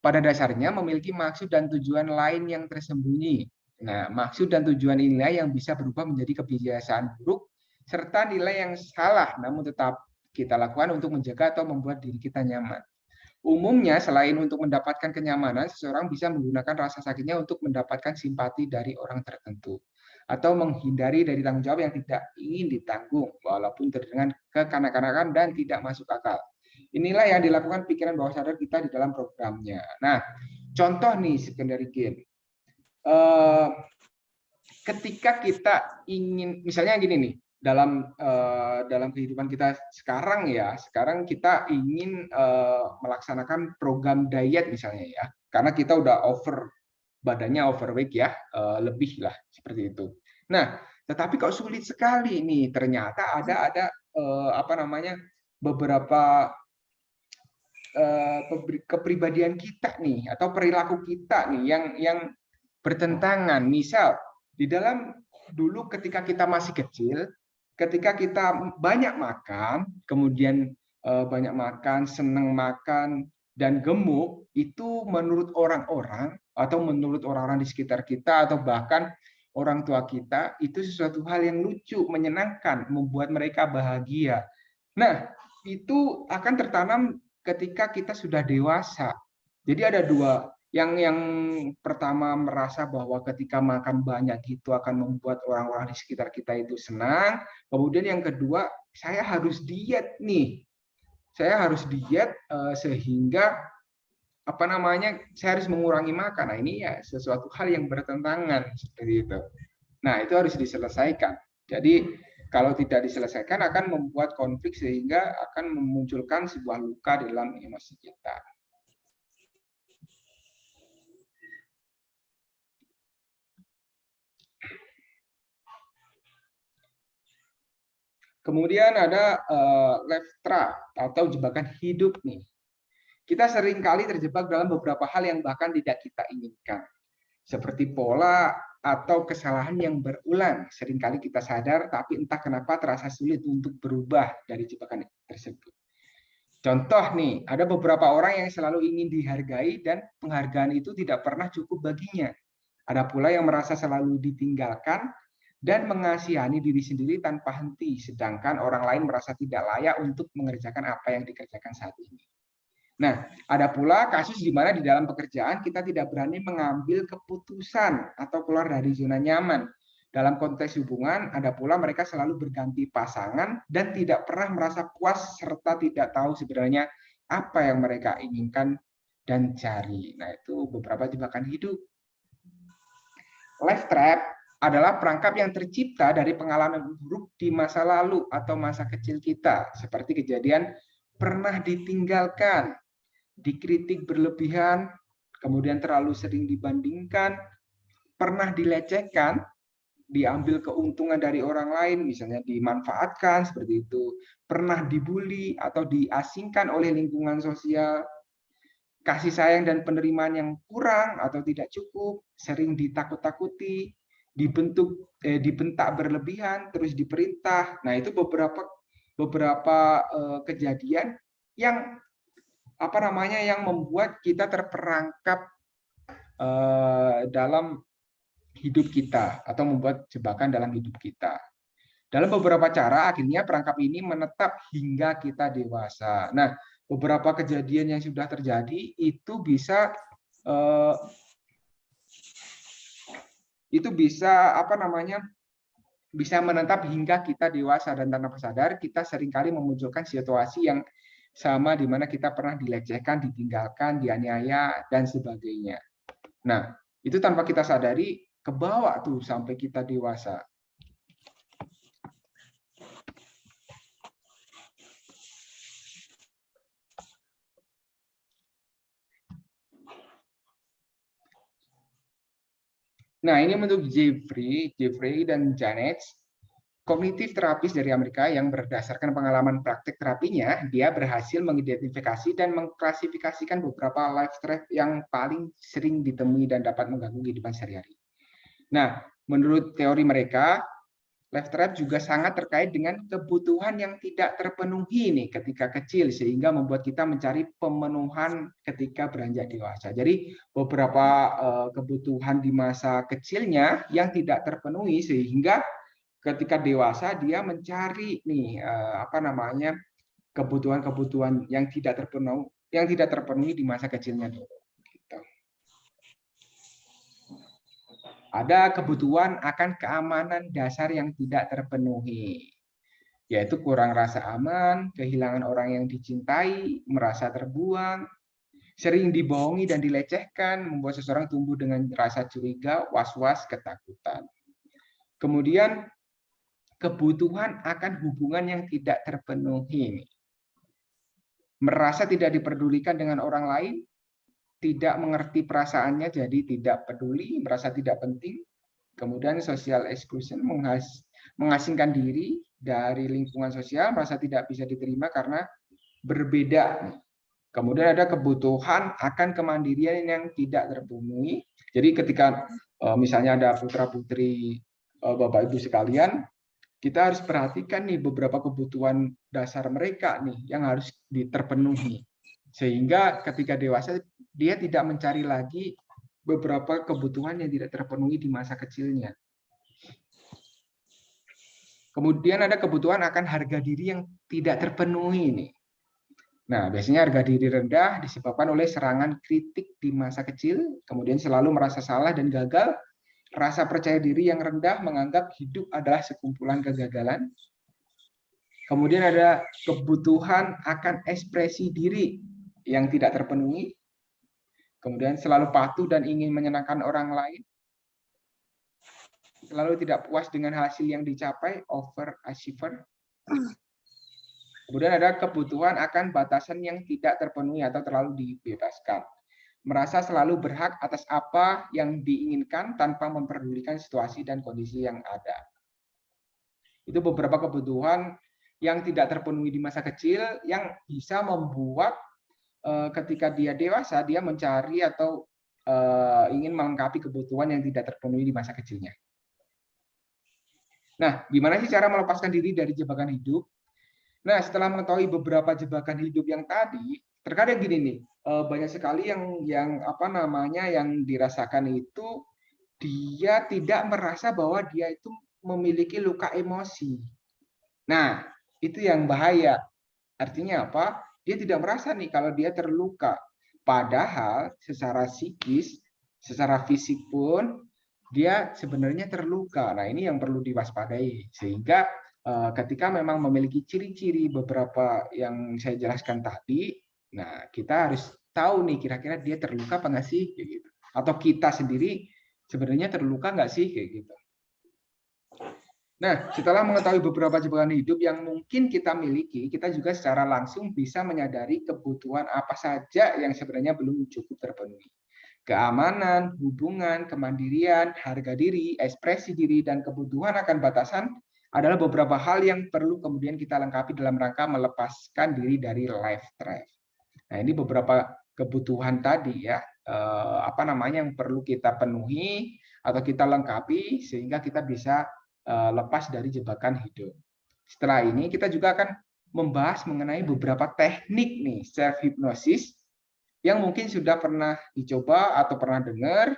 pada dasarnya memiliki maksud dan tujuan lain yang tersembunyi. Nah, maksud dan tujuan inilah yang bisa berubah menjadi kebiasaan buruk serta nilai yang salah, namun tetap kita lakukan untuk menjaga atau membuat diri kita nyaman. Umumnya, selain untuk mendapatkan kenyamanan, seseorang bisa menggunakan rasa sakitnya untuk mendapatkan simpati dari orang tertentu atau menghindari dari tanggung jawab yang tidak ingin ditanggung, walaupun terdengar kekanak-kanakan dan tidak masuk akal. Inilah yang dilakukan pikiran bawah sadar kita di dalam programnya. Nah, contoh nih secondary gain. Ketika kita ingin, misalnya gini nih, dalam kehidupan kita sekarang ya, sekarang kita ingin melaksanakan program diet misalnya ya, karena kita udah badannya overweight ya, lebih lah seperti itu. Nah, tetapi kok sulit sekali nih, ternyata ada apa namanya, beberapa kepribadian kita nih atau perilaku kita nih yang bertentangan. Misal di dalam dulu ketika kita masih kecil, ketika kita banyak makan, kemudian banyak makan, senang makan dan gemuk, itu menurut orang-orang atau menurut orang-orang di sekitar kita atau bahkan orang tua kita itu sesuatu hal yang lucu, menyenangkan, membuat mereka bahagia. Nah, itu akan tertanam ketika kita sudah dewasa. Jadi ada dua, yang pertama merasa bahwa ketika makan banyak itu akan membuat orang-orang di sekitar kita itu senang. Kemudian yang kedua, saya harus diet nih. Saya harus diet sehingga apa namanya, saya harus mengurangi makan. Nah, ini ya sesuatu hal yang bertentangan seperti itu. Nah, itu harus diselesaikan. Jadi kalau tidak diselesaikan akan membuat konflik sehingga akan memunculkan sebuah luka dalam emosi kita. Kemudian ada life trap atau jebakan hidup nih. Kita sering kali terjebak dalam beberapa hal yang bahkan tidak kita inginkan. Seperti pola atau kesalahan yang berulang. Seringkali kita sadar, tapi entah kenapa terasa sulit untuk berubah dari jebakan tersebut. Contoh nih, ada beberapa orang yang selalu ingin dihargai dan penghargaan itu tidak pernah cukup baginya. Ada pula yang merasa selalu ditinggalkan dan mengasihani diri sendiri tanpa henti, sedangkan orang lain merasa tidak layak untuk mengerjakan apa yang dikerjakan saat ini. Nah, ada pula kasus di mana di dalam pekerjaan kita tidak berani mengambil keputusan atau keluar dari zona nyaman. Dalam konteks hubungan, ada pula mereka selalu berganti pasangan dan tidak pernah merasa puas serta tidak tahu sebenarnya apa yang mereka inginkan dan cari. Nah, itu beberapa jebakan hidup. Life trap adalah perangkap yang tercipta dari pengalaman buruk di masa lalu atau masa kecil kita, seperti kejadian pernah ditinggalkan, dikritik berlebihan, kemudian terlalu sering dibandingkan, pernah dilecehkan, diambil keuntungan dari orang lain, misalnya dimanfaatkan seperti itu, pernah dibully atau diasingkan oleh lingkungan sosial, kasih sayang dan penerimaan yang kurang atau tidak cukup, sering ditakut-takuti, dibentak berlebihan, terus diperintah. Nah, itu beberapa kejadian yang yang membuat kita terperangkap dalam hidup kita atau membuat jebakan dalam hidup kita. Dalam beberapa cara, akhirnya perangkap ini menetap hingga kita dewasa. Nah, beberapa kejadian yang sudah terjadi itu bisa bisa menetap hingga kita dewasa, dan tanpa sadar kita seringkali memunculkan situasi yang sama di mana kita pernah dilecehkan, ditinggalkan, dianiaya dan sebagainya. Nah, itu tanpa kita sadari kebawa tuh sampai kita dewasa. Nah, ini menurut Jeffrey dan Janet, kognitif terapis dari Amerika yang berdasarkan pengalaman praktik terapinya, dia berhasil mengidentifikasi dan mengklasifikasikan beberapa life trap yang paling sering ditemui dan dapat mengganggu kehidupan sehari-hari. Nah, menurut teori mereka, life trap juga sangat terkait dengan kebutuhan yang tidak terpenuhi nih ketika kecil, sehingga membuat kita mencari pemenuhan ketika beranjak dewasa. Jadi beberapa kebutuhan di masa kecilnya yang tidak terpenuhi, sehingga ketika dewasa dia mencari nih kebutuhan-kebutuhan yang tidak terpenuhi di masa kecilnya dulu. Ada kebutuhan akan keamanan dasar yang tidak terpenuhi, yaitu kurang rasa aman, kehilangan orang yang dicintai, merasa terbuang, sering dibohongi dan dilecehkan, membuat seseorang tumbuh dengan rasa curiga, was-was, ketakutan. Kemudian kebutuhan akan hubungan yang tidak terpenuhi, merasa tidak diperdulikan dengan orang lain, tidak mengerti perasaannya, jadi tidak peduli, merasa tidak penting. Kemudian social exclusion, mengasingkan diri dari lingkungan sosial, merasa tidak bisa diterima karena berbeda. Kemudian ada kebutuhan akan kemandirian yang tidak terpenuhi. Jadi ketika misalnya ada putra-putri Bapak Ibu sekalian, kita harus perhatikan nih beberapa kebutuhan dasar mereka nih yang harus terpenuhi. Sehingga ketika dewasa dia tidak mencari lagi beberapa kebutuhan yang tidak terpenuhi di masa kecilnya. Kemudian ada kebutuhan akan harga diri yang tidak terpenuhi nih. Nah, biasanya harga diri rendah disebabkan oleh serangan kritik di masa kecil, kemudian selalu merasa salah dan gagal, rasa percaya diri yang rendah, menganggap hidup adalah sekumpulan kegagalan. Kemudian ada kebutuhan akan ekspresi diri yang tidak terpenuhi, kemudian selalu patuh dan ingin menyenangkan orang lain, selalu tidak puas dengan hasil yang dicapai, overachiever. Kemudian ada kebutuhan akan batasan yang tidak terpenuhi atau terlalu dibebaskan, merasa selalu berhak atas apa yang diinginkan tanpa memperdulikan situasi dan kondisi yang ada. Itu beberapa kebutuhan yang tidak terpenuhi di masa kecil yang bisa membuat ketika dia dewasa dia mencari atau ingin melengkapi kebutuhan yang tidak terpenuhi di masa kecilnya. Nah, gimana sih cara melepaskan diri dari jebakan hidup? Nah, setelah mengetahui beberapa jebakan hidup yang tadi, terkadang gini nih, banyak sekali yang apa namanya yang dirasakan itu dia tidak merasa bahwa dia itu memiliki luka emosi. Nah, itu yang bahaya. Artinya apa? Dia tidak merasa nih kalau dia terluka. Padahal secara psikis, secara fisik pun dia sebenarnya terluka. Nah, ini yang perlu diwaspadai. Sehingga ketika memang memiliki ciri-ciri beberapa yang saya jelaskan tadi, nah kita harus tahu nih kira-kira dia terluka apa nggak sih, kayak gitu. Atau kita sendiri sebenarnya terluka nggak sih, kayak gitu. Nah, setelah mengetahui beberapa jebakan hidup yang mungkin kita miliki, kita juga secara langsung bisa menyadari kebutuhan apa saja yang sebenarnya belum cukup terpenuhi. Keamanan, hubungan, kemandirian, harga diri, ekspresi diri, dan kebutuhan akan batasan adalah beberapa hal yang perlu kemudian kita lengkapi dalam rangka melepaskan diri dari life trap. Nah, ini beberapa kebutuhan tadi ya, apa namanya yang perlu kita penuhi atau kita lengkapi sehingga kita bisa lepas dari jebakan hidup. Setelah ini kita juga akan membahas mengenai beberapa teknik nih self hypnosis yang mungkin sudah pernah dicoba atau pernah dengar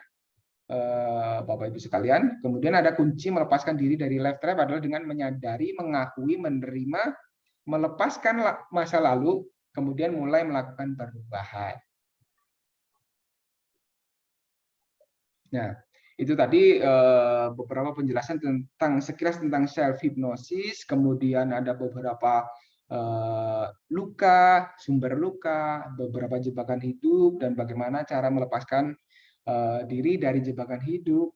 Bapak Ibu sekalian. Kemudian ada kunci melepaskan diri dari life trap adalah dengan menyadari, mengakui, menerima, melepaskan masa lalu, kemudian mulai melakukan perubahan. Nah, itu tadi beberapa penjelasan tentang sekilas tentang self hypnosis, kemudian ada beberapa luka, sumber luka, beberapa jebakan hidup, dan bagaimana cara melepaskan diri dari jebakan hidup.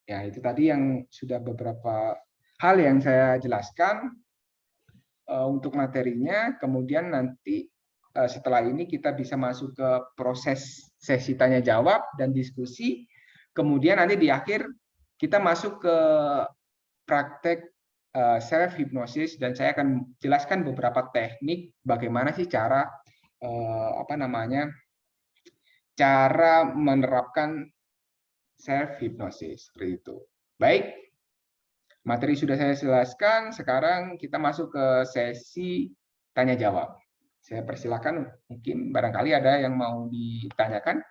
Ya, itu tadi yang sudah beberapa hal yang saya jelaskan untuk materinya. Kemudian nanti setelah ini kita bisa masuk ke proses sesi tanya jawab dan diskusi. Kemudian nanti di akhir kita masuk ke praktek self hypnosis dan saya akan jelaskan beberapa teknik bagaimana sih cara apa namanya cara menerapkan self hypnosis seperti itu. Baik, materi sudah saya jelaskan. Sekarang kita masuk ke sesi tanya jawab. Saya persilakan, mungkin barangkali ada yang mau ditanyakan.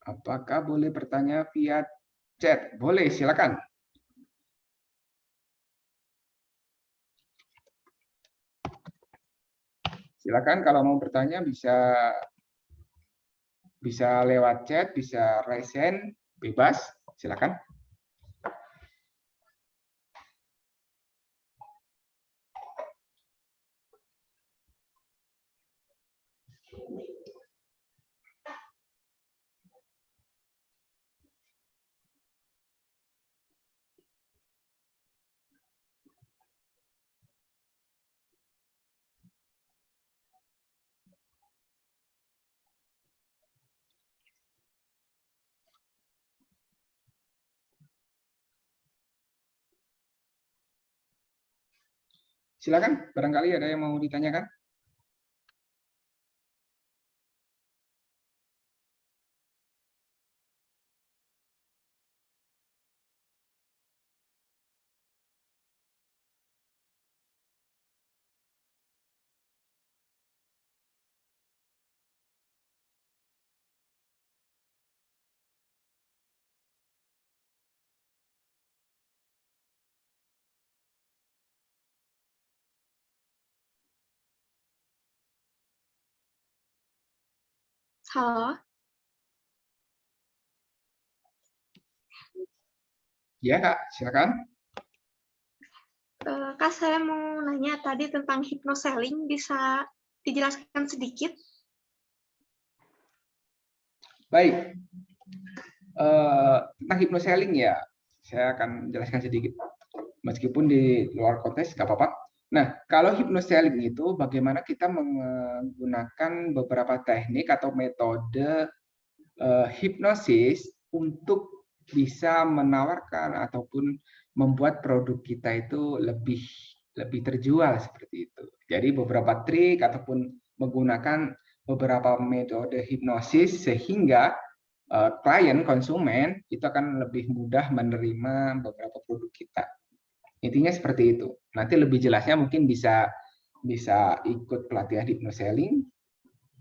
Apakah boleh bertanya via chat? Boleh, silakan. Silakan kalau mau bertanya bisa lewat chat, bisa raise hand, bebas. Silakan. Silakan, barangkali ada yang mau ditanyakan. Halo, Ya, Kak, silakan. Kak, saya mau nanya tadi tentang hypnoselling, bisa dijelaskan sedikit? Baik. Tentang hypnoselling ya, saya akan jelaskan sedikit. Meskipun di luar konteks, nggak apa-apa. Nah, kalau hypnoselling itu bagaimana kita menggunakan beberapa teknik atau metode hipnosis untuk bisa menawarkan ataupun membuat produk kita itu lebih terjual seperti itu. Jadi beberapa trik ataupun menggunakan beberapa metode hipnosis sehingga klien konsumen itu akan lebih mudah menerima beberapa produk kita. Intinya seperti itu. Nanti lebih jelasnya mungkin bisa ikut pelatihan hypnoselling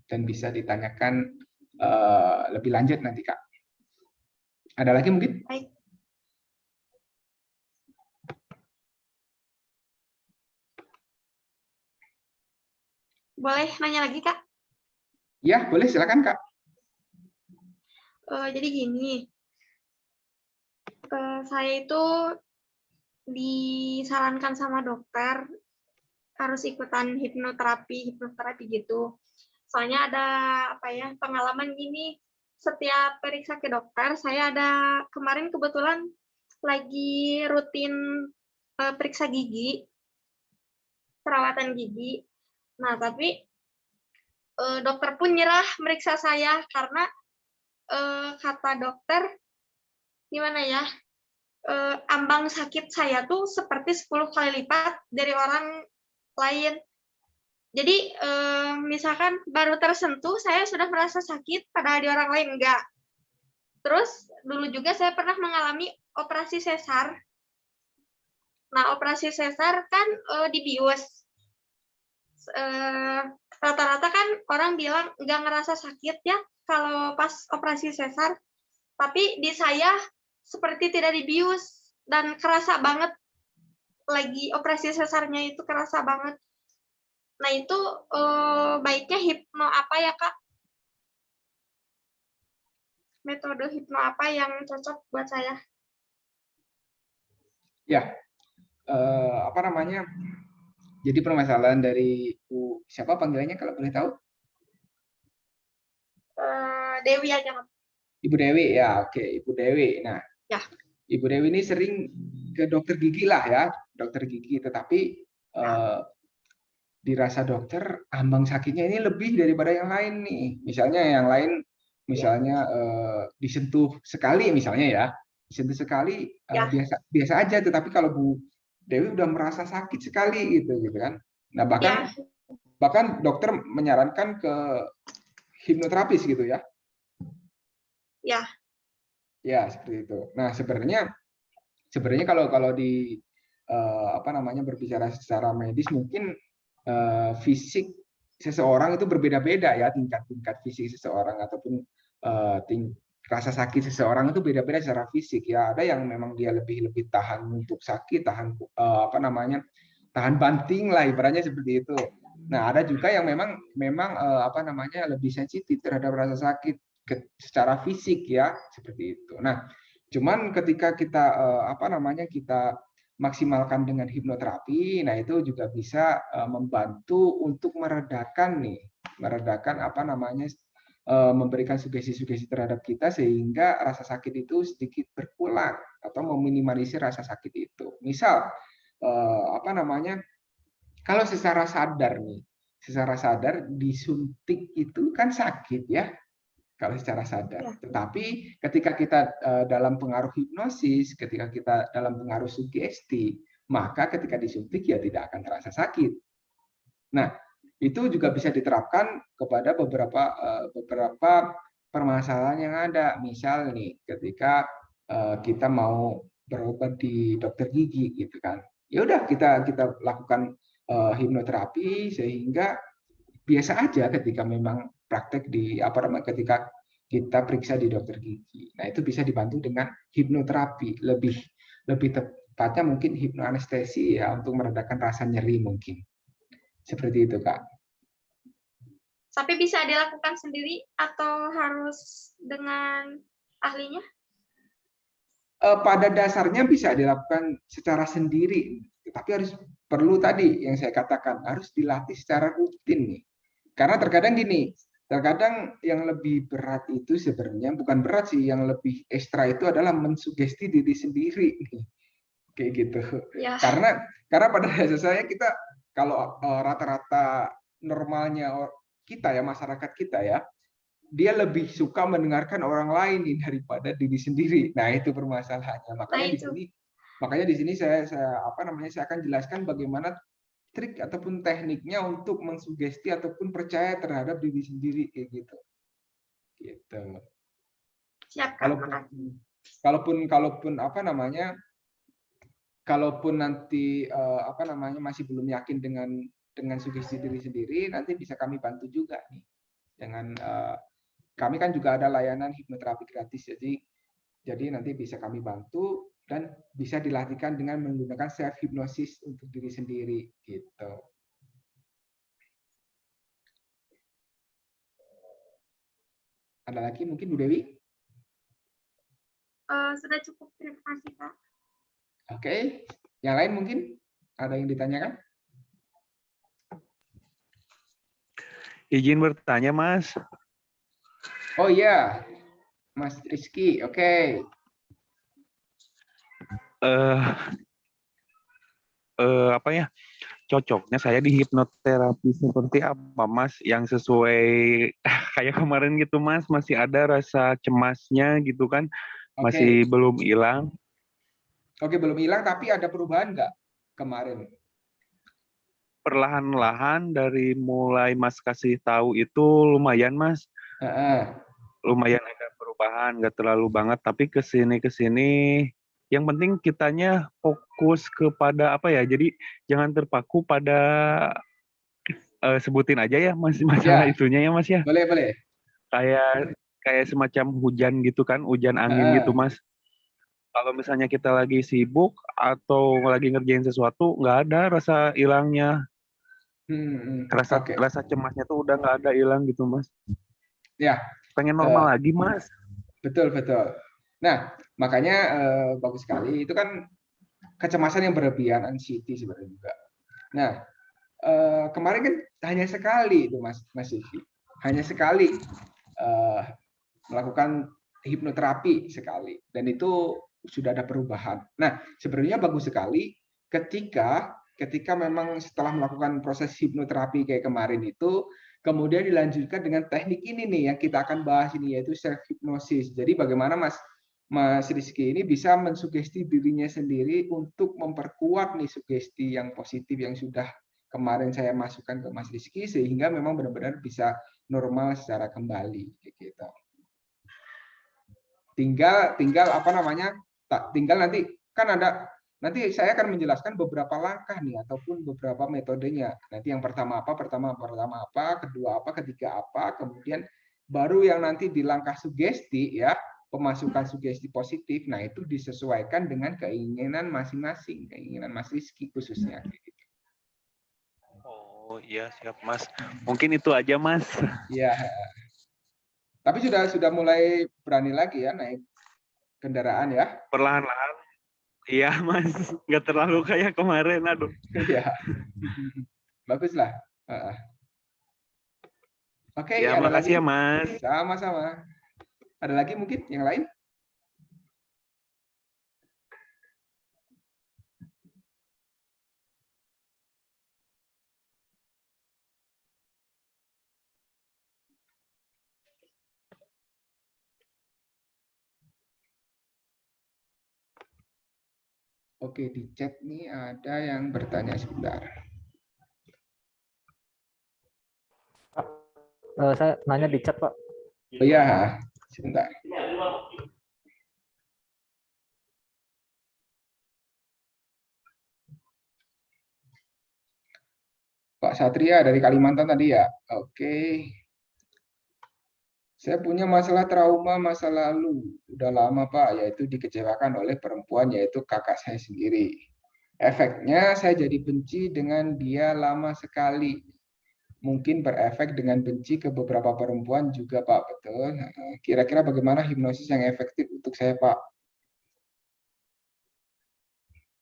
dan bisa ditanyakan lebih lanjut nanti, Kak. Ada lagi mungkin? Baik. Boleh nanya lagi, Kak? Ya, boleh, silakan, Kak. Jadi gini, saya itu disarankan sama dokter harus ikutan hipnoterapi gitu. Soalnya ada pengalaman gini, setiap periksa ke dokter, saya ada kemarin kebetulan lagi rutin periksa gigi, perawatan gigi. Nah, tapi dokter pun nyerah meriksa saya karena kata dokter gimana ya, ambang sakit saya tuh seperti 10 kali lipat dari orang lain. Jadi misalkan baru tersentuh saya sudah merasa sakit padahal di orang lain enggak. Terus dulu juga saya pernah mengalami operasi sesar. Nah, operasi sesar kan dibius. Rata-rata kan orang bilang nggak ngerasa sakit ya kalau pas operasi sesar. Tapi di saya seperti tidak dibius dan kerasa banget, lagi operasi sesarnya itu kerasa banget. Nah, itu baiknya hipno apa ya, Kak? Metode hipno apa yang cocok buat saya? Ya, jadi permasalahan dari siapa panggilannya kalau boleh tahu? Dewi aja, Kak. Ibu Dewi, ya, oke, Ibu Dewi. Nah, Ya. Ibu Dewi ini sering ke dokter gigi lah ya, dokter gigi, tetapi dirasa dokter ambang sakitnya ini lebih daripada yang lain nih. Misalnya yang lain, disentuh sekali misalnya ya, disentuh sekali biasa aja, tetapi kalau Bu Dewi udah merasa sakit sekali gitu kan. Nah, bahkan dokter menyarankan ke hipnoterapis gitu ya. Ya. Ya, seperti itu. Nah, sebenarnya kalau di berbicara secara medis mungkin fisik seseorang itu berbeda-beda ya, tingkat fisik seseorang ataupun rasa sakit seseorang itu beda-beda secara fisik ya. Ada yang memang dia lebih tahan untuk sakit, tahan banting lah ibaratnya seperti itu. Nah, ada juga yang memang lebih sensitif terhadap rasa sakit secara fisik ya, seperti itu. Nah, cuman ketika kita kita maksimalkan dengan hipnoterapi, nah itu juga bisa membantu untuk meredakan memberikan sugesti-sugesti terhadap kita sehingga rasa sakit itu sedikit berkurang atau meminimalisir rasa sakit itu. Misal kalau secara sadar disuntik itu kan sakit ya, kalau secara sadar. Tetapi ketika kita dalam pengaruh hipnosis, ketika kita dalam pengaruh sugesti, maka ketika disuntik ya tidak akan terasa sakit. Nah, itu juga bisa diterapkan kepada beberapa permasalahan yang ada. Misal nih, ketika kita mau berobat di dokter gigi gitu kan. Ya udah kita lakukan hipnoterapi sehingga biasa aja ketika memang praktek ketika kita periksa di dokter gigi. Nah, itu bisa dibantu dengan hipnoterapi. Lebih tepatnya mungkin hipnoanestesi ya untuk meredakan rasa nyeri mungkin. Seperti itu, Kak. Tapi bisa dilakukan sendiri atau harus dengan ahlinya? Pada dasarnya bisa dilakukan secara sendiri, tapi perlu tadi yang saya katakan, harus dilatih secara rutin nih. Karena terkadang yang lebih berat itu sebenarnya bukan berat sih, yang lebih ekstra itu adalah mensugesti diri sendiri, kayak gitu. Ya. Karena pada dasar saya kita kalau rata-rata normalnya kita ya, masyarakat kita ya, dia lebih suka mendengarkan orang lain nih daripada diri sendiri. Nah, itu permasalahannya. Makanya di sini saya akan jelaskan bagaimana trik ataupun tekniknya untuk mensugesti ataupun percaya terhadap diri sendiri kayak gitu. Gitu. Siap, Kak. Makasih. Kalaupun nanti masih belum yakin dengan sugesti diri sendiri, nanti bisa kami bantu juga nih dengan kami kan juga ada layanan hipnoterapi gratis, jadi nanti bisa kami bantu dan bisa dilatihkan dengan menggunakan self hipnosis untuk diri sendiri gitu. Ada lagi mungkin Bu Dewi? Sudah cukup, terima kasih, Kak. Oke, yang lain mungkin ada yang ditanyakan? Izin bertanya, Mas. Oh iya, Mas Rizky, oke. Apa ya? Cocoknya saya di hipnoterapi seperti apa, Mas? Yang sesuai kayak kemarin gitu, Mas. Masih ada rasa cemasnya gitu kan? Masih belum hilang. Oke, belum hilang, tapi ada perubahan nggak kemarin? Perlahan-lahan dari mulai Mas kasih tahu itu lumayan, Mas. Lumayan ada perubahan, nggak terlalu banget, tapi kesini yang penting kitanya fokus kepada apa ya, jadi jangan terpaku pada sebutin aja ya Mas, masalah itunya ya Mas ya. Boleh. Kayak semacam hujan gitu kan, hujan angin gitu Mas. Kalau misalnya kita lagi sibuk atau lagi ngerjain sesuatu, nggak ada rasa hilangnya. Rasa cemasnya tuh udah nggak ada, hilang gitu Mas. Ya. Pengen normal lagi Mas. Betul. Nah, makanya bagus sekali. Itu kan kecemasan yang berlebihan, anxiety sebenarnya juga. Nah, kemarin kan hanya sekali itu Mas Vivi. Hanya sekali melakukan hipnoterapi sekali. Dan itu sudah ada perubahan. Nah, sebenarnya bagus sekali ketika memang setelah melakukan proses hipnoterapi kayak kemarin itu, kemudian dilanjutkan dengan teknik ini nih yang kita akan bahas ini, yaitu self hypnosis. Jadi bagaimana Mas Rizky ini bisa mensugesti dirinya sendiri untuk memperkuat nih sugesti yang positif yang sudah kemarin saya masukkan ke Mas Rizky, sehingga memang benar-benar bisa normal secara kembali gitu. Tinggal nanti kan nanti saya akan menjelaskan beberapa langkah nih ataupun beberapa metodenya. Nanti yang pertama apa, kedua apa, ketiga apa, kemudian baru yang nanti di langkah sugesti ya, pemasukan sugesti positif. Nah, itu disesuaikan dengan keinginan masing-masing, keinginan Mas Rizky khususnya gitu. Oh iya, siap Mas. Mungkin itu aja Mas. Iya. Tapi sudah mulai berani lagi ya naik kendaraan ya? Perlahan-lahan. Iya Mas, nggak terlalu kayak kemarin, aduh. Iya. Baguslah. Oke, ya, ada makasih lagi? ya Mas. Sama-sama. Ada lagi mungkin yang lain? Oke, di chat nih ada yang bertanya sebentar. Saya nanya di chat, Pak. Oh iya, sebentar. Pak Satria dari Kalimantan tadi ya? Oke. Saya punya masalah trauma masa lalu. Udah lama Pak, yaitu dikecewakan oleh perempuan, yaitu kakak saya sendiri. Efeknya saya jadi benci dengan dia lama sekali. Mungkin berefek dengan benci ke beberapa perempuan juga Pak, betul. Kira-kira bagaimana hipnosis yang efektif untuk saya Pak?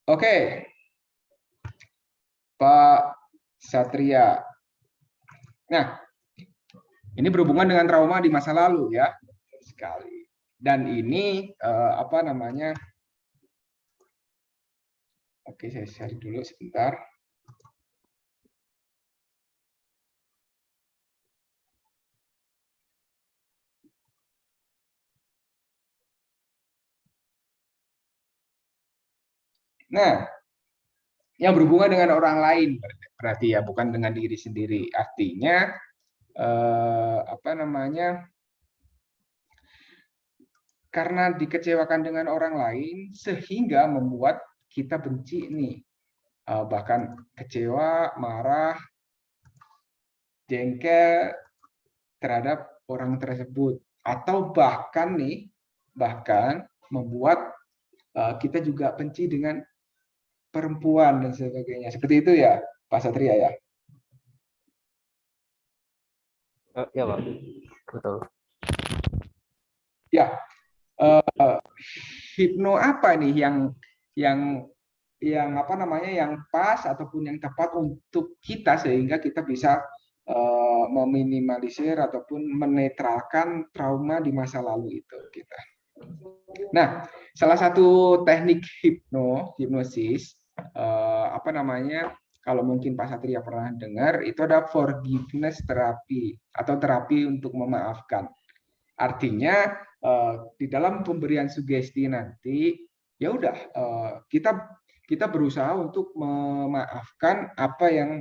Oke, Pak Satria. Nah, ini berhubungan dengan trauma di masa lalu ya, sekali. Dan ini Oke, saya share dulu sebentar. Nah, yang berhubungan dengan orang lain berarti ya, bukan dengan diri sendiri. Artinya apa namanya? Karena dikecewakan dengan orang lain sehingga membuat kita benci nih. Bahkan kecewa, marah, jengkel terhadap orang tersebut, atau bahkan membuat kita juga benci dengan perempuan dan sebagainya. Seperti itu ya, Pak Satria ya. Ya, Pak. Betul. Ya, hipno apa nih yang apa namanya, yang pas ataupun yang tepat untuk kita sehingga kita bisa meminimalisir ataupun menetralkan trauma di masa lalu itu kita. Nah, salah satu teknik hipnosis apa namanya, kalau mungkin Pak Satria pernah dengar, itu ada forgiveness terapi atau terapi untuk memaafkan. Artinya di dalam pemberian sugesti nanti, ya udah kita berusaha untuk memaafkan apa yang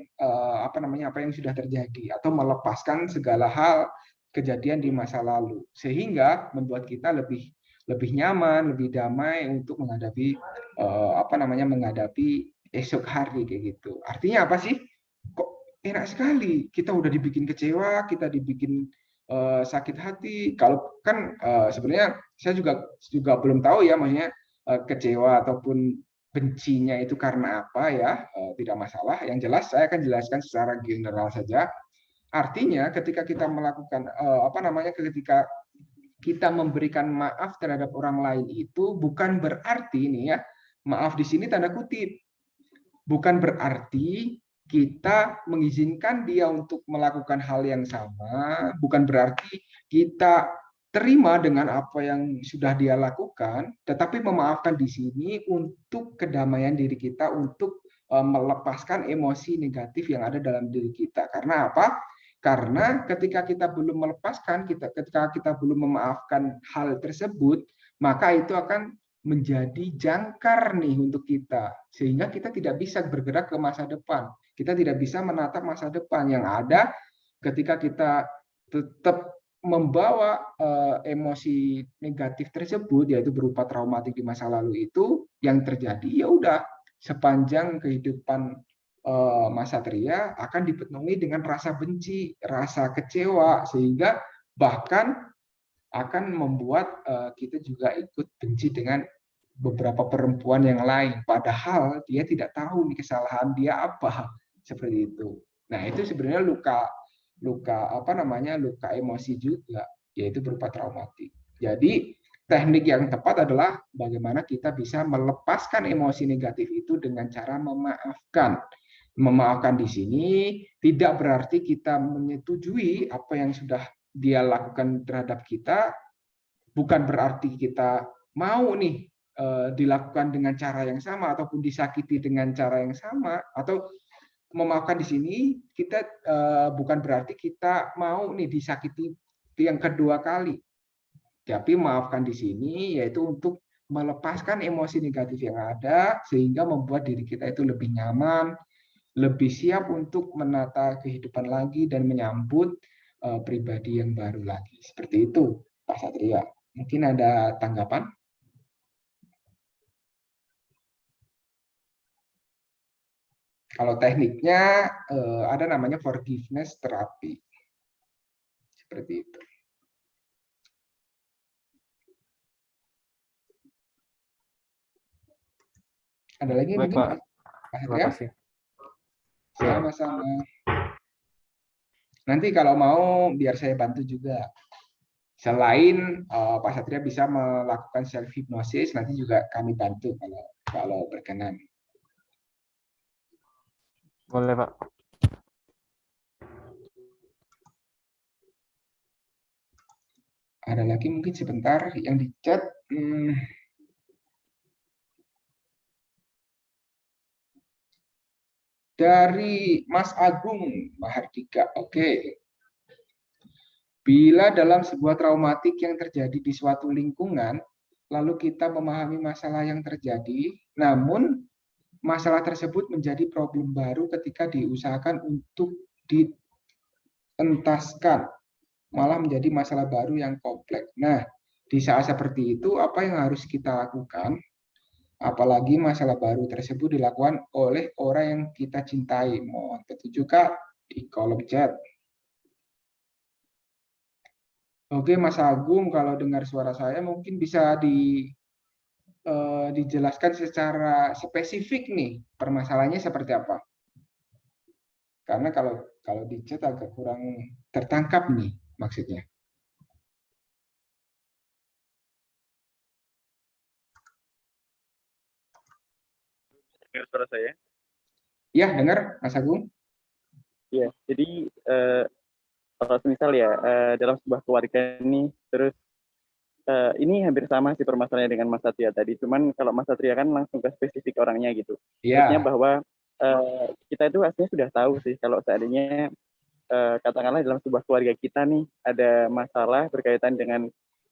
apa yang sudah terjadi atau melepaskan segala hal kejadian di masa lalu, sehingga membuat kita lebih nyaman, lebih damai untuk menghadapi menghadapi esok hari kayak gitu. Artinya apa sih? Kok enak sekali kita udah dibikin kecewa, kita dibikin sakit hati. Kalau kan sebenarnya saya juga belum tahu ya, maksudnya kecewa ataupun bencinya itu karena apa ya, tidak masalah. Yang jelas saya akan jelaskan secara general saja. Artinya ketika kita melakukan ketika kita memberikan maaf terhadap orang lain itu bukan berarti nih ya, maaf di sini tanda kutip, bukan berarti kita mengizinkan dia untuk melakukan hal yang sama, bukan berarti kita terima dengan apa yang sudah dia lakukan, tetapi memaafkan di sini untuk kedamaian diri kita, untuk melepaskan emosi negatif yang ada dalam diri kita. Karena apa? Karena ketika kita belum melepaskan, ketika kita belum memaafkan hal tersebut, maka itu akan menjadi jangkar nih untuk kita, sehingga kita tidak bisa bergerak ke masa depan. Kita tidak bisa menatap masa depan. Yang ada ketika kita tetap membawa emosi negatif tersebut, yaitu berupa traumatik di masa lalu itu, yang terjadi ya udah sepanjang kehidupan Mas Satria akan dipenuhi dengan rasa benci, rasa kecewa, sehingga bahkan akan membuat kita juga ikut benci dengan beberapa perempuan yang lain, padahal dia tidak tahu nih kesalahan dia apa, seperti itu. Nah, itu sebenarnya luka emosi juga, yaitu berupa traumatik. Jadi teknik yang tepat adalah bagaimana kita bisa melepaskan emosi negatif itu dengan cara memaafkan. Memaafkan di sini tidak berarti kita menyetujui apa yang sudah dia lakukan terhadap kita, bukan berarti kita mau nih dilakukan dengan cara yang sama ataupun disakiti dengan cara yang sama, atau memaafkan di sini kita bukan berarti kita mau nih disakiti yang kedua kali. Tapi maafkan di sini yaitu untuk melepaskan emosi negatif yang ada sehingga membuat diri kita itu lebih nyaman, lebih siap untuk menata kehidupan lagi dan menyambut pribadi yang baru lagi. Seperti itu, Pak Satria. Mungkin ada tanggapan? Kalau tekniknya ada namanya forgiveness terapi. Seperti itu. Ada lagi Baik, mungkin, Pak. Pak Terima Satria? kasih. Sama-sama. Nanti kalau mau biar saya bantu juga. Selain Pak Satria bisa melakukan self hypnosis, nanti juga kami bantu kalau berkenan. Boleh, Pak. Ada lagi mungkin sebentar yang di chat. Dari Mas Agung Mahardika. Oke. Bila dalam sebuah traumatik yang terjadi di suatu lingkungan, lalu kita memahami masalah yang terjadi, namun masalah tersebut menjadi problem baru ketika diusahakan untuk dientaskan, malah menjadi masalah baru yang kompleks. Nah, di saat seperti itu, apa yang harus kita lakukan? Apalagi masalah baru tersebut dilakukan oleh orang yang kita cintai. Mohon petunjuk Kak di kolom chat. Oke, Mas Agung, kalau dengar suara saya mungkin bisa dijelaskan secara spesifik nih permasalahannya seperti apa? Karena kalau di chat agak kurang tertangkap nih maksudnya. Dengar suara saya? Ya, dengar Mas Agung? Iya, jadi kalau misal ya dalam sebuah keluarga ini, terus ini hampir sama sih permasalahannya dengan Mas Satria tadi. Cuman kalau Mas Satria kan langsung ke spesifik orangnya gitu. Artinya Iya. bahwa kita itu aslinya sudah tahu sih kalau seandainya katakanlah dalam sebuah keluarga kita nih ada masalah berkaitan dengan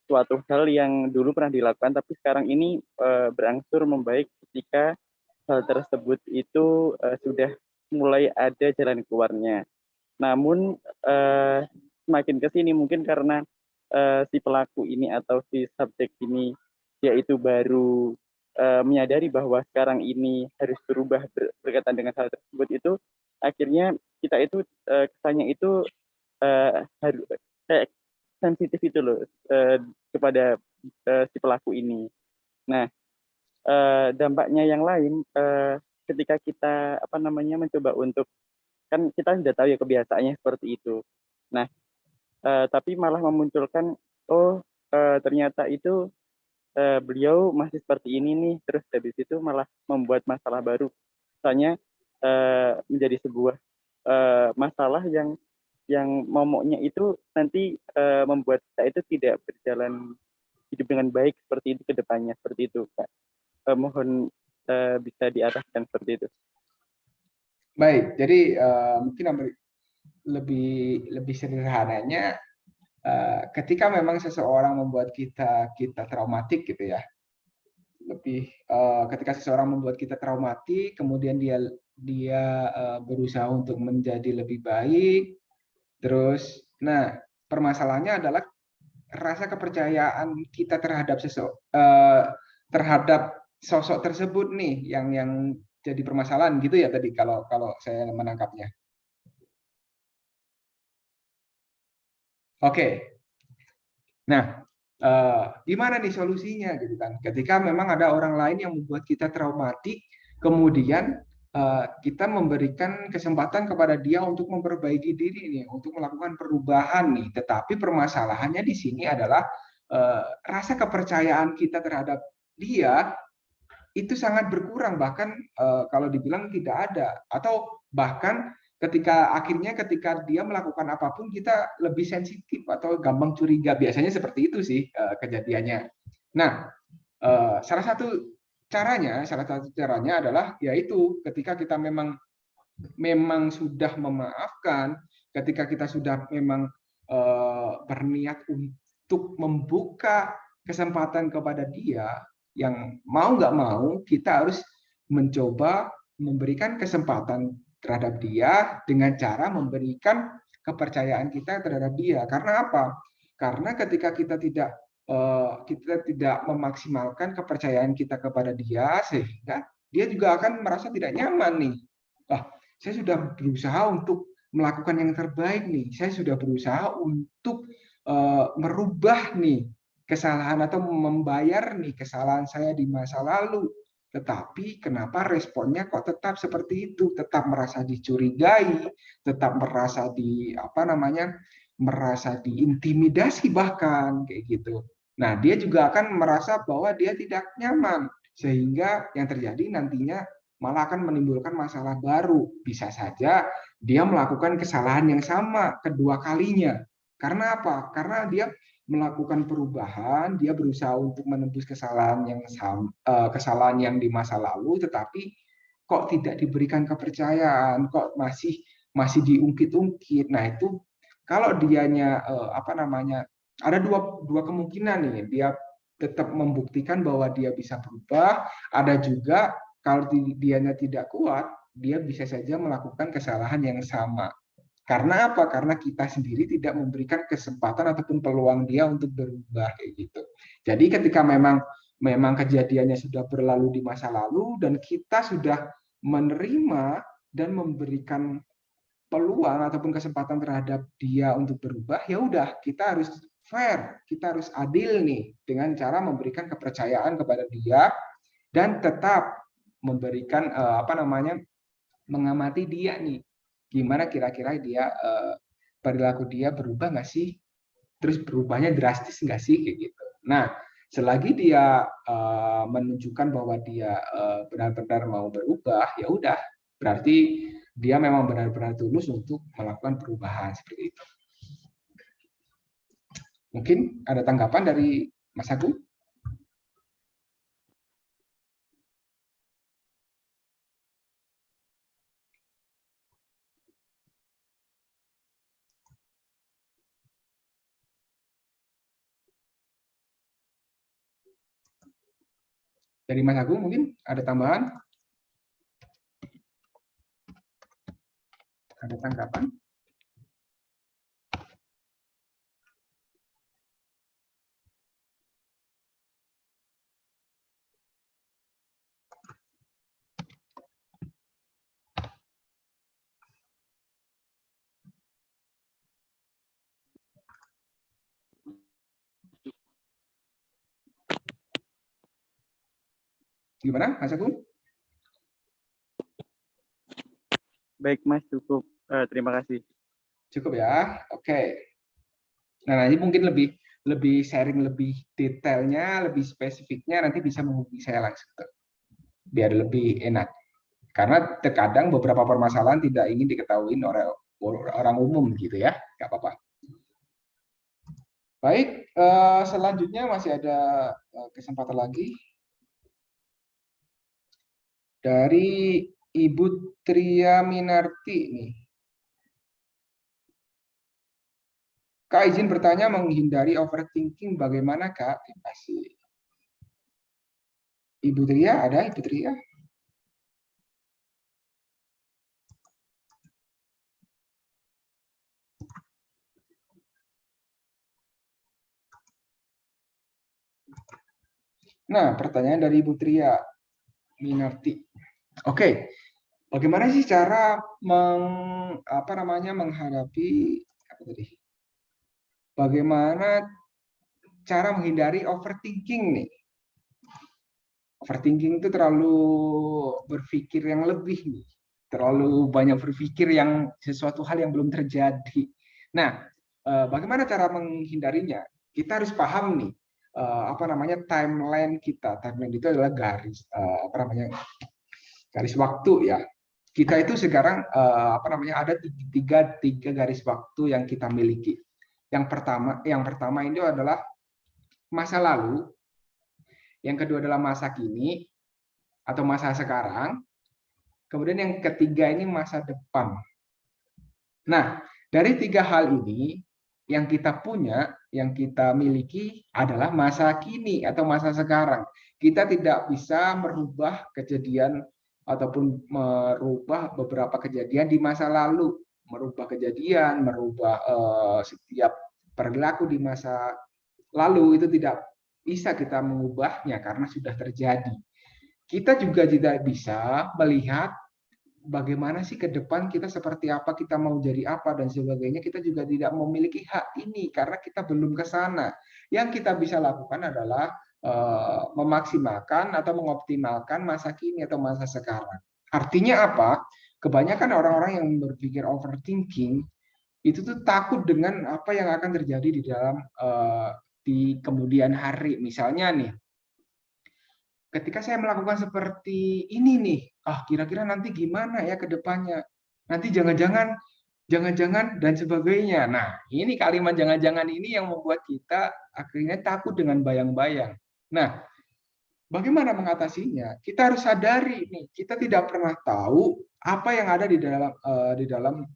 suatu hal yang dulu pernah dilakukan, tapi sekarang ini berangsur membaik ketika hal tersebut itu sudah mulai ada jalan keluarnya. Namun semakin ke sini mungkin karena si pelaku ini atau si subjek ini yaitu baru menyadari bahwa sekarang ini harus berubah berkaitan dengan hal tersebut, itu akhirnya kita itu kesannya itu harus kayak sensitif itu loh kepada si pelaku ini. Nah, dampaknya yang lain ketika kita mencoba untuk, kan kita sudah tahu ya kebiasaannya seperti itu. Nah, tapi malah memunculkan ternyata itu beliau masih seperti ini nih, terus habis itu malah membuat masalah baru. Misalnya menjadi sebuah masalah yang momoknya itu nanti membuat kita itu tidak berjalan hidup dengan baik seperti itu ke depannya, seperti itu Kak. Mohon bisa diarahkan seperti itu. Baik, jadi mungkin lebih sederhananya ketika memang seseorang membuat kita traumatik gitu ya. Ketika seseorang membuat kita traumatik, kemudian dia berusaha untuk menjadi lebih baik. Terus, nah permasalahannya adalah rasa kepercayaan kita terhadap sosok tersebut nih yang jadi permasalahan gitu ya tadi kalau saya menangkapnya. Oke. Nah, gimana nih solusinya gitu kan? Ketika memang ada orang lain yang membuat kita traumatik, kemudian kita memberikan kesempatan kepada dia untuk memperbaiki diri nih, untuk melakukan perubahan nih. Tetapi permasalahannya di sini adalah rasa kepercayaan kita terhadap dia itu sangat berkurang, bahkan kalau dibilang tidak ada, atau bahkan ketika dia melakukan apapun kita lebih sensitif atau gampang curiga, biasanya seperti itu sih kejadiannya. Nah, salah satu caranya adalah yaitu ketika kita memang sudah memaafkan, ketika kita sudah memang berniat untuk membuka kesempatan kepada dia, yang mau nggak mau kita harus mencoba memberikan kesempatan terhadap dia dengan cara memberikan kepercayaan kita terhadap dia. Karena apa? Karena ketika kita tidak memaksimalkan kepercayaan kita kepada dia, sehingga dia juga akan merasa tidak nyaman nih. Saya sudah berusaha untuk melakukan yang terbaik nih. Saya sudah berusaha untuk merubah nih kesalahan atau membayar nih kesalahan saya di masa lalu. Tetapi kenapa responnya kok tetap seperti itu? Tetap merasa dicurigai, tetap merasa merasa diintimidasi bahkan kayak gitu. Nah, dia juga akan merasa bahwa dia tidak nyaman, sehingga yang terjadi nantinya malah akan menimbulkan masalah baru. Bisa saja dia melakukan kesalahan yang sama kedua kalinya. Karena apa? Karena dia melakukan perubahan, dia berusaha untuk menembus kesalahan yang di masa lalu, tetapi kok tidak diberikan kepercayaan, kok masih diungkit-ungkit. Nah, itu kalau dianya ada dua kemungkinan nih, dia tetap membuktikan bahwa dia bisa berubah, ada juga kalau dianya tidak kuat, dia bisa saja melakukan kesalahan yang sama. Karena apa? Karena kita sendiri tidak memberikan kesempatan ataupun peluang dia untuk berubah kayak gitu. Jadi ketika memang kejadiannya sudah berlalu di masa lalu dan kita sudah menerima dan memberikan peluang ataupun kesempatan terhadap dia untuk berubah, ya udah kita harus fair, kita harus adil nih dengan cara memberikan kepercayaan kepada dia dan tetap memberikan mengamati dia nih. Gimana kira-kira dia perilaku dia berubah nggak sih? Terus berubahnya drastis nggak sih kayak gitu. Nah, selagi dia menunjukkan bahwa dia benar-benar mau berubah, ya udah, berarti dia memang benar-benar tulus untuk melakukan perubahan seperti itu. Mungkin ada tanggapan dari Mas Agung? Dari Mas Agung mungkin ada tambahan? Ada tanggapan? Gimana, Mas Agung? Baik, Mas, cukup. Terima kasih. Cukup ya, oke. Nah, nanti mungkin lebih sharing lebih detailnya, lebih spesifiknya nanti bisa menghubungi saya langsung, biar lebih enak. Karena terkadang beberapa permasalahan tidak ingin diketahui oleh orang umum gitu ya, nggak apa-apa. Baik, selanjutnya masih ada kesempatan lagi dari Ibu Tria Minarti nih. Kak, izin bertanya menghindari overthinking bagaimana, Kak? Terima kasih. Ibu Tria, ada Ibu Tria? Nah, pertanyaan dari Ibu Tria Minarti. Oke, bagaimana sih cara menghadapi apa tadi? Bagaimana cara menghindari overthinking nih? Overthinking itu terlalu berpikir yang lebih nih, terlalu banyak berpikir yang sesuatu hal yang belum terjadi. Nah, bagaimana cara menghindarinya? Kita harus paham nih, timeline kita. Timeline itu adalah garis garis waktu ya. Kita itu sekarang ada tiga garis waktu yang kita miliki. Yang pertama ini adalah masa lalu, yang kedua adalah masa kini atau masa sekarang, kemudian yang ketiga ini masa depan. Nah, dari tiga hal ini yang kita punya, yang kita miliki adalah masa kini atau masa sekarang. Kita tidak bisa merubah kejadian ataupun merubah beberapa kejadian di masa lalu, merubah kejadian, merubah setiap perilaku di masa lalu itu tidak bisa kita mengubahnya karena sudah terjadi. Kita juga tidak bisa melihat bagaimana sih ke depan kita seperti apa, kita mau jadi apa dan sebagainya. Kita juga tidak memiliki hak ini karena kita belum ke sana. Yang kita bisa lakukan adalah memaksimalkan atau mengoptimalkan masa kini atau masa sekarang. Artinya apa? Kebanyakan orang-orang yang berpikir overthinking itu tuh takut dengan apa yang akan terjadi di dalam di kemudian hari. Misalnya nih, ketika saya melakukan seperti ini nih, kira-kira nanti gimana ya ke depannya? Nanti jangan-jangan dan sebagainya. Nah, ini kalimat jangan-jangan ini yang membuat kita akhirnya takut dengan bayang-bayang. Nah, bagaimana mengatasinya? Kita harus sadari nih, kita tidak pernah tahu apa yang ada di dalam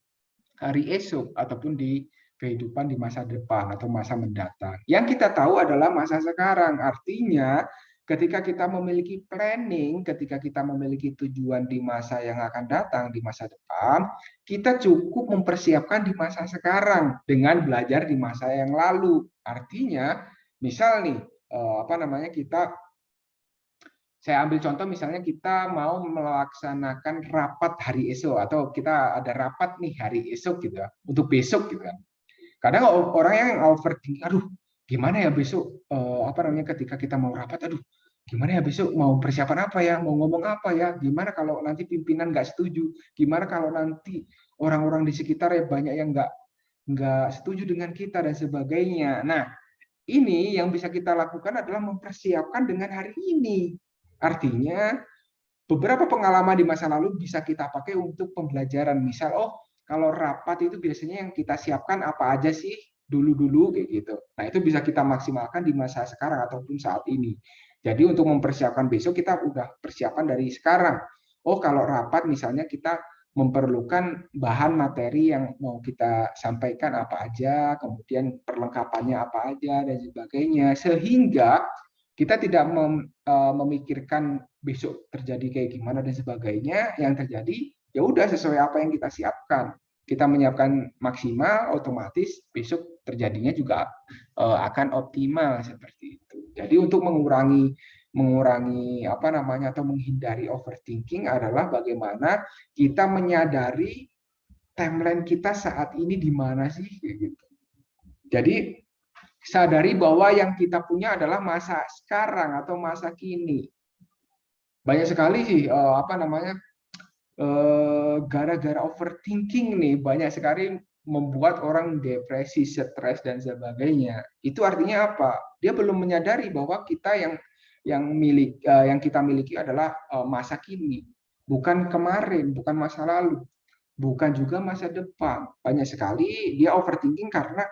hari esok ataupun di kehidupan di masa depan atau masa mendatang. Yang kita tahu adalah masa sekarang. Artinya ketika kita memiliki planning, ketika kita memiliki tujuan di masa yang akan datang, di masa depan, kita cukup mempersiapkan di masa sekarang dengan belajar di masa yang lalu. Artinya, misal nih, saya ambil contoh misalnya kita mau melaksanakan rapat hari esok, atau kita ada rapat nih hari esok gitu ya, untuk besok gitu kan. Kadang orang yang overthinking, aduh gimana ya besok ketika kita mau rapat, aduh gimana ya besok mau persiapan apa ya, mau ngomong apa ya, gimana kalau nanti pimpinan nggak setuju, gimana kalau nanti orang-orang di sekitar ya banyak yang nggak setuju dengan kita dan sebagainya. Nah, ini yang bisa kita lakukan adalah mempersiapkan dengan hari ini. Artinya beberapa pengalaman di masa lalu bisa kita pakai untuk pembelajaran. Misal, kalau rapat itu biasanya yang kita siapkan apa aja sih dulu-dulu kayak gitu. Nah, itu bisa kita maksimalkan di masa sekarang ataupun saat ini. Jadi untuk mempersiapkan besok kita udah persiapan dari sekarang. Kalau rapat misalnya kita memerlukan bahan materi yang mau kita sampaikan apa aja, kemudian perlengkapannya apa aja dan sebagainya, sehingga kita tidak memikirkan besok terjadi kayak gimana dan sebagainya. Yang terjadi ya udah sesuai apa yang kita siapkan. Kita menyiapkan maksimal, otomatis besok terjadinya juga akan optimal seperti itu. Jadi untuk mengurangi atau menghindari overthinking adalah bagaimana kita menyadari timeline kita saat ini di mana sih gitu. Jadi sadari bahwa yang kita punya adalah masa sekarang atau masa kini. Banyak sekali sih gara-gara overthinking nih banyak sekali membuat orang depresi, stres dan sebagainya. Itu artinya apa? Dia belum menyadari bahwa kita yang kita miliki adalah masa kini, bukan kemarin, bukan masa lalu, bukan juga masa depan. Banyak sekali dia overthinking karena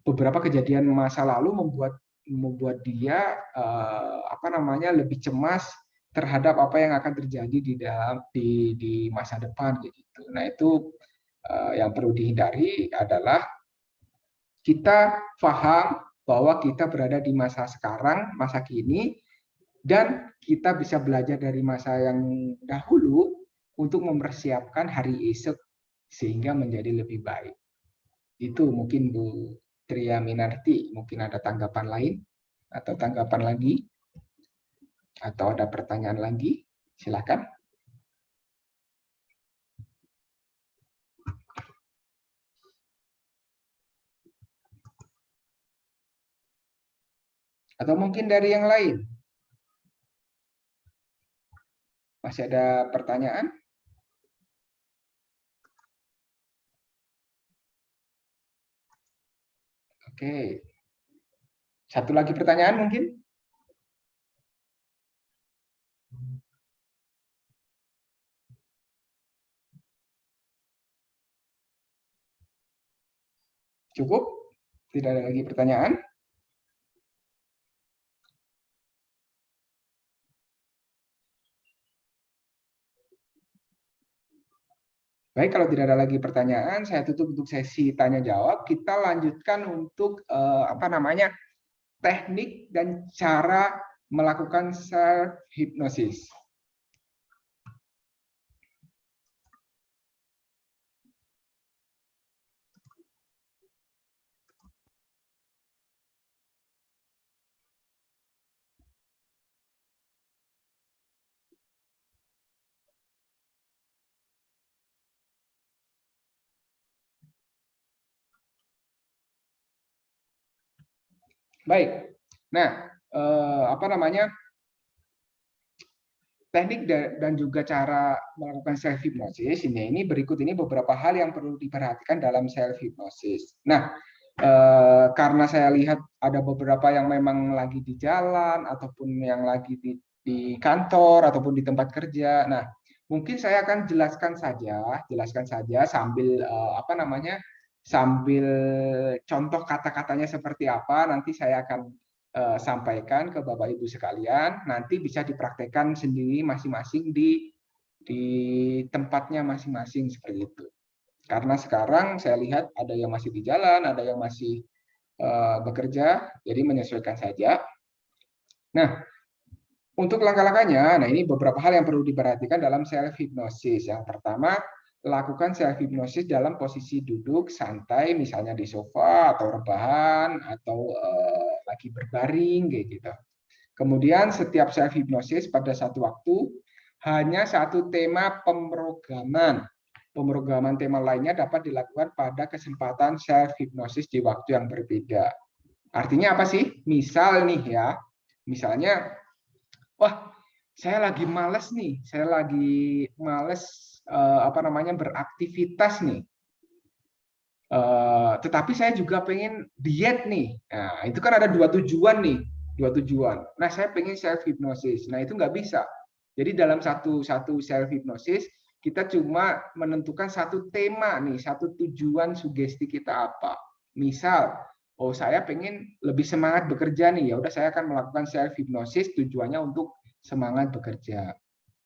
beberapa kejadian masa lalu membuat dia lebih cemas terhadap apa yang akan terjadi di masa depan gitu. Nah, itu yang perlu dihindari adalah kita paham bahwa kita berada di masa sekarang, masa kini, dan kita bisa belajar dari masa yang dahulu untuk mempersiapkan hari esok sehingga menjadi lebih baik. Itu mungkin Bu Tria Minarti, mungkin ada tanggapan lain atau tanggapan lagi? Atau ada pertanyaan lagi? Silakan. Atau mungkin dari yang lain? Masih ada pertanyaan? Oke. Satu lagi pertanyaan mungkin? Cukup? Tidak ada lagi pertanyaan? Baik, kalau tidak ada lagi pertanyaan, saya tutup untuk sesi tanya jawab. Kita lanjutkan untuk teknik dan cara melakukan self hypnosis. Baik. Nah, teknik dan juga cara melakukan self hypnosis ini berikut ini beberapa hal yang perlu diperhatikan dalam self hypnosis. Nah, karena saya lihat ada beberapa yang memang lagi di jalan ataupun yang lagi di kantor ataupun di tempat kerja. Nah, mungkin saya akan jelaskan saja sambil sambil contoh kata-katanya seperti apa, nanti saya akan sampaikan ke Bapak Ibu sekalian, nanti bisa dipraktekkan sendiri masing-masing di tempatnya masing-masing seperti itu. Karena sekarang saya lihat ada yang masih di jalan, ada yang masih bekerja, jadi menyesuaikan saja. Nah, Untuk langkah-langkahnya, nah ini beberapa hal yang perlu diperhatikan dalam self hypnosis. Yang pertama, lakukan self hypnosis dalam posisi duduk santai, misalnya di sofa atau rebahan atau lagi berbaring kayak gitu. Kemudian setiap self hypnosis pada satu waktu hanya satu tema pemrograman. Pemrograman tema lainnya dapat dilakukan pada kesempatan self hypnosis di waktu yang berbeda. Artinya apa sih? Misal nih ya, misalnya, wah, saya lagi males nih, saya lagi males beraktivitas nih. Tetapi saya juga pengen diet nih. Nah, itu kan ada dua tujuan nih, dua tujuan. Nah, saya pengen self hypnosis. Nah, itu nggak bisa. Jadi dalam satu self hypnosis kita cuma menentukan satu tema nih, satu tujuan sugesti kita apa. Misal, oh saya pengen lebih semangat bekerja nih, ya udah saya akan melakukan self hypnosis tujuannya untuk semangat bekerja.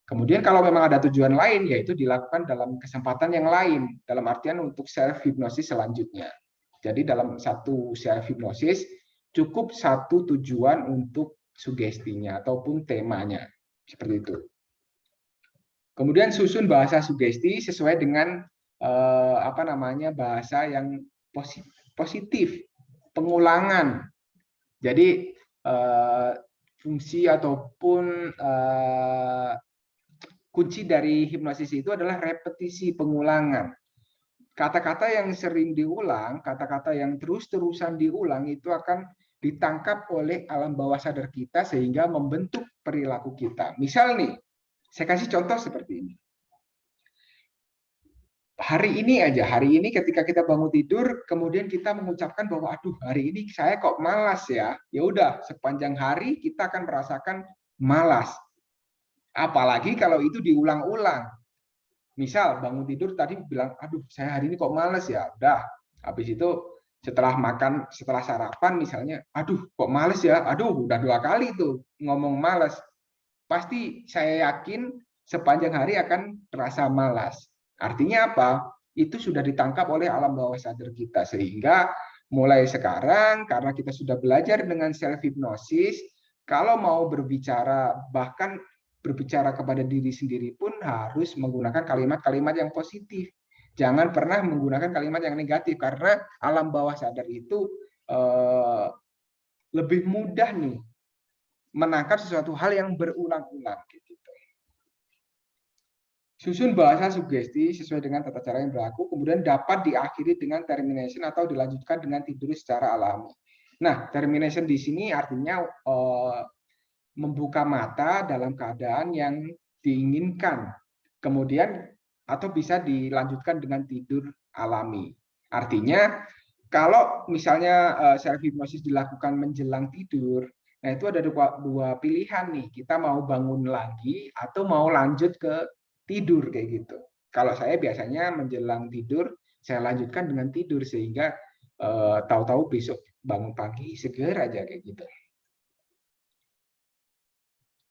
Kemudian kalau memang ada tujuan lain, yaitu dilakukan dalam kesempatan yang lain, dalam artian untuk self hypnosis selanjutnya. Jadi dalam satu self hypnosis cukup satu tujuan untuk sugestinya ataupun temanya, seperti itu. Kemudian susun bahasa sugesti sesuai dengan bahasa yang positif, pengulangan. Jadi fungsi ataupun kunci dari hipnosis itu adalah repetisi, pengulangan. Kata-kata yang sering diulang, kata-kata yang terus-terusan diulang itu akan ditangkap oleh alam bawah sadar kita sehingga membentuk perilaku kita. Misal nih, saya kasih contoh seperti ini. Hari ini ketika kita bangun tidur, kemudian kita mengucapkan bahwa, aduh, hari ini saya kok malas ya. Ya udah, sepanjang hari kita akan merasakan malas. Apalagi kalau itu diulang-ulang. Misal bangun tidur tadi bilang, aduh, saya hari ini kok malas ya. Udah, habis itu setelah makan, setelah sarapan misalnya, aduh, kok malas ya. Aduh, udah 2 kali tuh ngomong malas. Pasti saya yakin sepanjang hari akan terasa malas. Artinya apa? Itu sudah ditangkap oleh alam bawah sadar kita. Sehingga mulai sekarang, karena kita sudah belajar dengan self hypnosis, kalau mau berbicara, bahkan berbicara kepada diri sendiri pun harus menggunakan kalimat-kalimat yang positif. Jangan pernah menggunakan kalimat yang negatif, karena alam bawah sadar itu lebih mudah nih menangkap sesuatu hal yang berulang-ulang. Gitu. Susun bahasa sugesti sesuai dengan tata cara yang berlaku, kemudian dapat diakhiri dengan termination atau dilanjutkan dengan tidur secara alami. Nah, termination di sini artinya membuka mata dalam keadaan yang diinginkan, kemudian atau bisa dilanjutkan dengan tidur alami. Artinya, kalau misalnya self hypnosis dilakukan menjelang tidur, nah itu ada dua pilihan nih, kita mau bangun lagi atau mau lanjut ke tidur kayak gitu. Kalau saya biasanya menjelang tidur, saya lanjutkan dengan tidur sehingga tahu-tahu besok bangun pagi seger aja kayak gitu.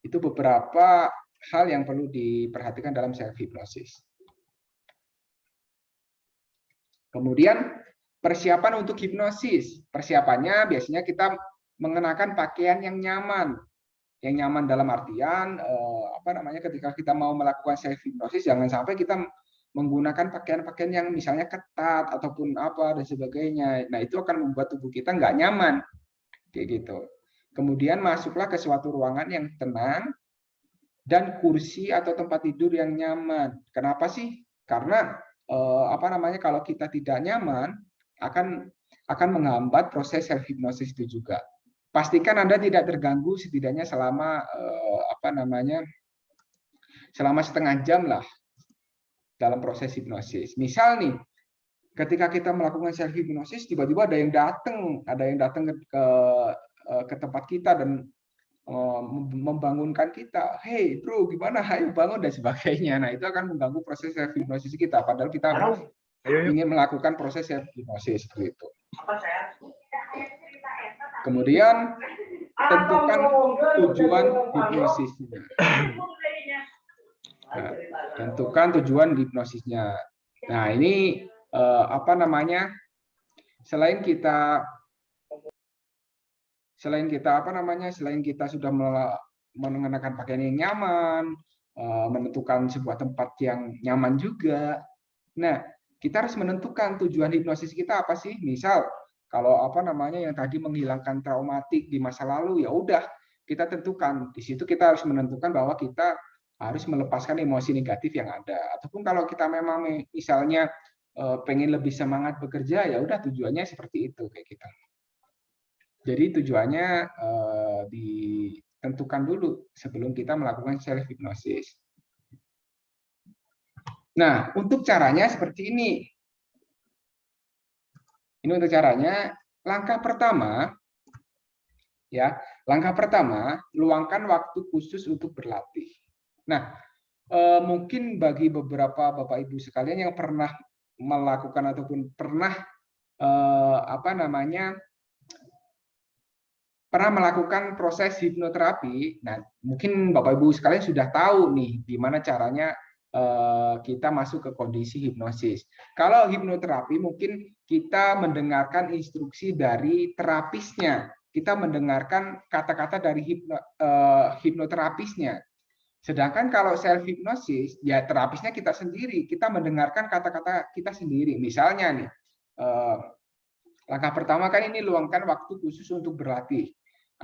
Itu beberapa hal yang perlu diperhatikan dalam self hypnosis. Kemudian persiapan untuk hipnosis. Persiapannya biasanya kita mengenakan pakaian yang nyaman. Yang nyaman dalam artian ketika kita mau melakukan self hypnosis jangan sampai kita menggunakan pakaian-pakaian yang misalnya ketat ataupun apa dan sebagainya. Nah, itu akan membuat tubuh kita nggak nyaman. Kayak gitu. Kemudian masuklah ke suatu ruangan yang tenang dan kursi atau tempat tidur yang nyaman. Kenapa sih? Karena kalau kita tidak nyaman akan menghambat proses self hypnosis itu juga. Pastikan Anda tidak terganggu setidaknya selama selama setengah jam lah dalam proses hipnosis. Misal nih, ketika kita melakukan self hypnosis tiba-tiba ada yang datang ke tempat kita dan membangunkan kita, hey bro gimana, ayo bangun dan sebagainya. Nah itu akan mengganggu proses self hypnosis kita, padahal kita ingin melakukan proses self hypnosis seperti itu. Kemudian tentukan tujuan hipnosisnya. Nah, tentukan tujuan hipnosisnya. Nah ini selain kita sudah mengenakan pakaian yang nyaman, menentukan sebuah tempat yang nyaman juga. Nah, kita harus menentukan tujuan hipnosis kita apa sih. Misal, kalau apa namanya yang tadi menghilangkan traumatik di masa lalu, ya udah kita tentukan. Di situ kita harus menentukan bahwa kita harus melepaskan emosi negatif yang ada. Ataupun kalau kita memang misalnya pengen lebih semangat bekerja, ya udah tujuannya seperti itu kayak kita. Jadi tujuannya ditentukan dulu sebelum kita melakukan self hypnosis. Nah, untuk caranya seperti ini. Ini untuk caranya. Langkah pertama, ya, langkah pertama, luangkan waktu khusus untuk berlatih. Nah, mungkin bagi beberapa Bapak Ibu sekalian yang pernah melakukan ataupun pernah pernah melakukan proses hipnoterapi, nah mungkin Bapak Ibu sekalian sudah tahu nih gimana caranya kita masuk ke kondisi hipnosis. Kalau hipnoterapi mungkin kita mendengarkan instruksi dari terapisnya, kita mendengarkan kata-kata dari hipnoterapisnya. Sedangkan kalau self hipnosis, ya terapisnya kita sendiri, kita mendengarkan kata-kata kita sendiri. Misalnya nih, langkah pertama kan ini luangkan waktu khusus untuk berlatih.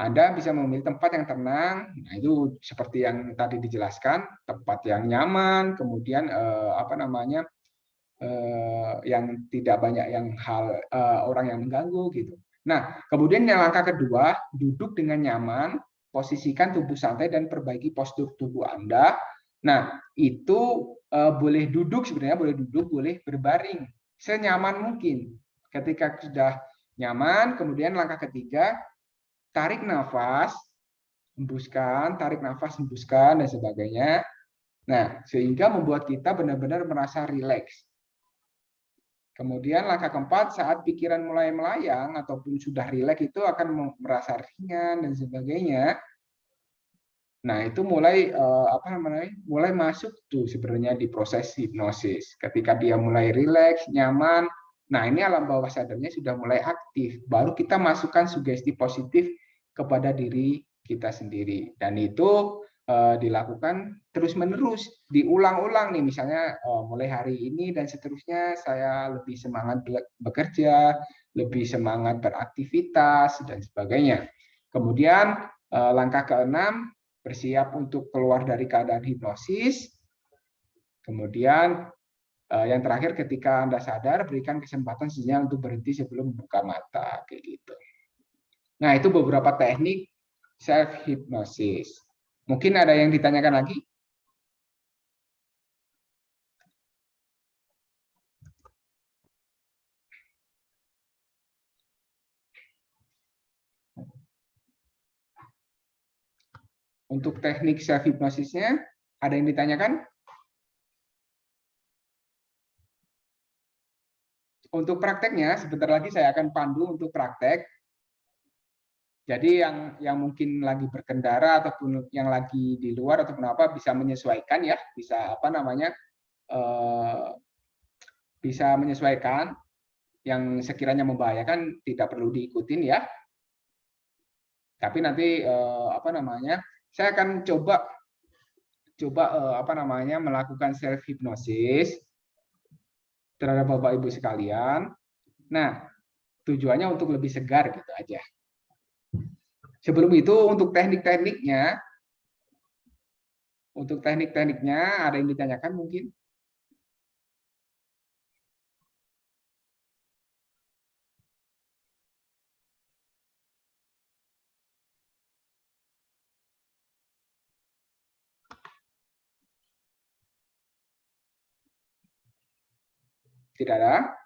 Anda bisa memilih tempat yang tenang, nah itu seperti yang tadi dijelaskan, tempat yang nyaman, kemudian yang tidak banyak orang yang mengganggu gitu. Nah, kemudian yang langkah kedua, duduk dengan nyaman, posisikan tubuh santai dan perbaiki postur tubuh Anda. Nah, itu boleh duduk sebenarnya, boleh duduk, boleh berbaring, senyaman mungkin. Ketika sudah nyaman, kemudian langkah ketiga, tarik nafas, hembuskan, tarik nafas, hembuskan, dan sebagainya. Nah, sehingga membuat kita benar-benar merasa rileks. Kemudian langkah keempat, saat pikiran mulai melayang ataupun sudah rileks itu akan merasa ringan dan sebagainya. Nah, itu mulai mulai masuk tuh sebenarnya di proses hipnosis. Ketika dia mulai rileks, nyaman, nah ini alam bawah sadarnya sudah mulai aktif. Baru kita masukkan sugesti positif kepada diri kita sendiri. Dan itu dilakukan terus-menerus, diulang-ulang nih. Misalnya mulai hari ini dan seterusnya saya lebih semangat bekerja, lebih semangat beraktivitas, dan sebagainya. Kemudian langkah keenam, bersiap untuk keluar dari keadaan hipnosis. Kemudian yang terakhir, ketika Anda sadar, berikan kesempatan sejenak untuk berhenti sebelum membuka mata, kayak gitu. Nah, itu beberapa teknik self hypnosis. Mungkin ada yang ditanyakan lagi? Untuk teknik self hypnosisnya, ada yang ditanyakan? Untuk prakteknya, sebentar lagi saya akan pandu untuk praktek. Jadi yang mungkin lagi berkendara ataupun yang lagi di luar ataupun apa bisa menyesuaikan ya, bisa bisa menyesuaikan. Yang sekiranya membahayakan tidak perlu diikutin ya. Tapi nanti saya akan coba melakukan self hypnosis terhadap Bapak Ibu sekalian. Nah, tujuannya untuk lebih segar gitu aja. Sebelum itu untuk teknik-tekniknya ada yang ditanyakan mungkin? Tidak ada?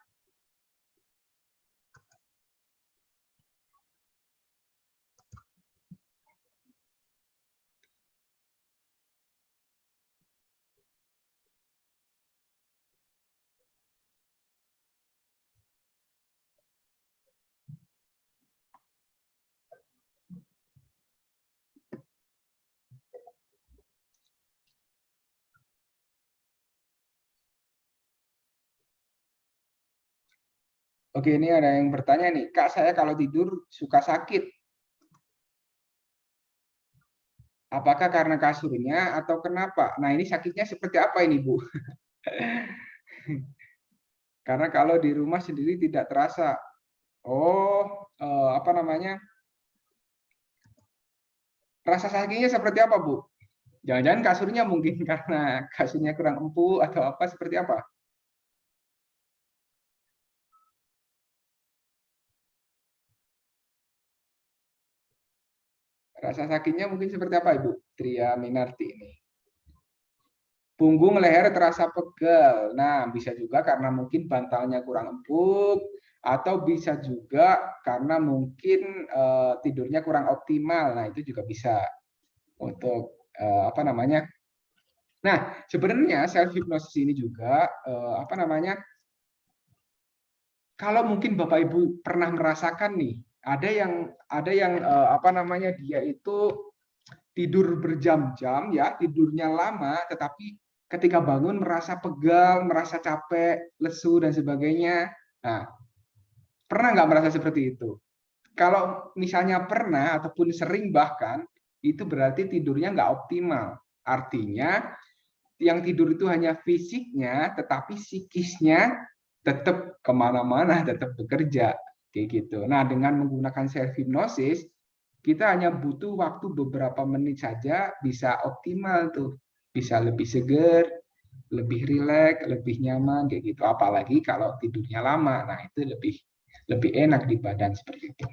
Oke, ini ada yang bertanya nih, Kak, saya kalau tidur suka sakit. Apakah karena kasurnya atau kenapa? Nah, ini sakitnya seperti apa ini, Bu? Karena kalau di rumah sendiri tidak terasa. Oh, apa namanya? Rasa sakitnya seperti apa, Bu? Jangan-jangan kasurnya mungkin karena kasurnya kurang empuk atau apa, seperti apa? Rasa sakitnya mungkin seperti apa, Ibu Tria Minarti ini? Punggung leher terasa pegal. Nah, bisa juga karena mungkin bantalnya kurang empuk, atau bisa juga karena mungkin tidurnya kurang optimal. Nah, itu juga bisa untuk apa namanya? Nah, sebenarnya self hypnosis ini juga apa namanya? Kalau mungkin Bapak Ibu pernah merasakan nih, ada yang apa namanya? Dia itu tidur berjam-jam ya, tidurnya lama, tetapi ketika bangun merasa pegal, merasa capek, lesu dan sebagainya. Nah, pernah nggak merasa seperti itu? Kalau misalnya pernah ataupun sering bahkan, itu berarti tidurnya nggak optimal. Artinya yang tidur itu hanya fisiknya, tetapi psikisnya tetap kemana-mana, tetap bekerja kayak gitu. Nah, dengan menggunakan self hypnosis, kita hanya butuh waktu beberapa menit saja bisa optimal tuh, bisa lebih seger, lebih rileks, lebih nyaman kayak gitu. Apalagi kalau tidurnya lama, nah itu lebih enak di badan seperti itu.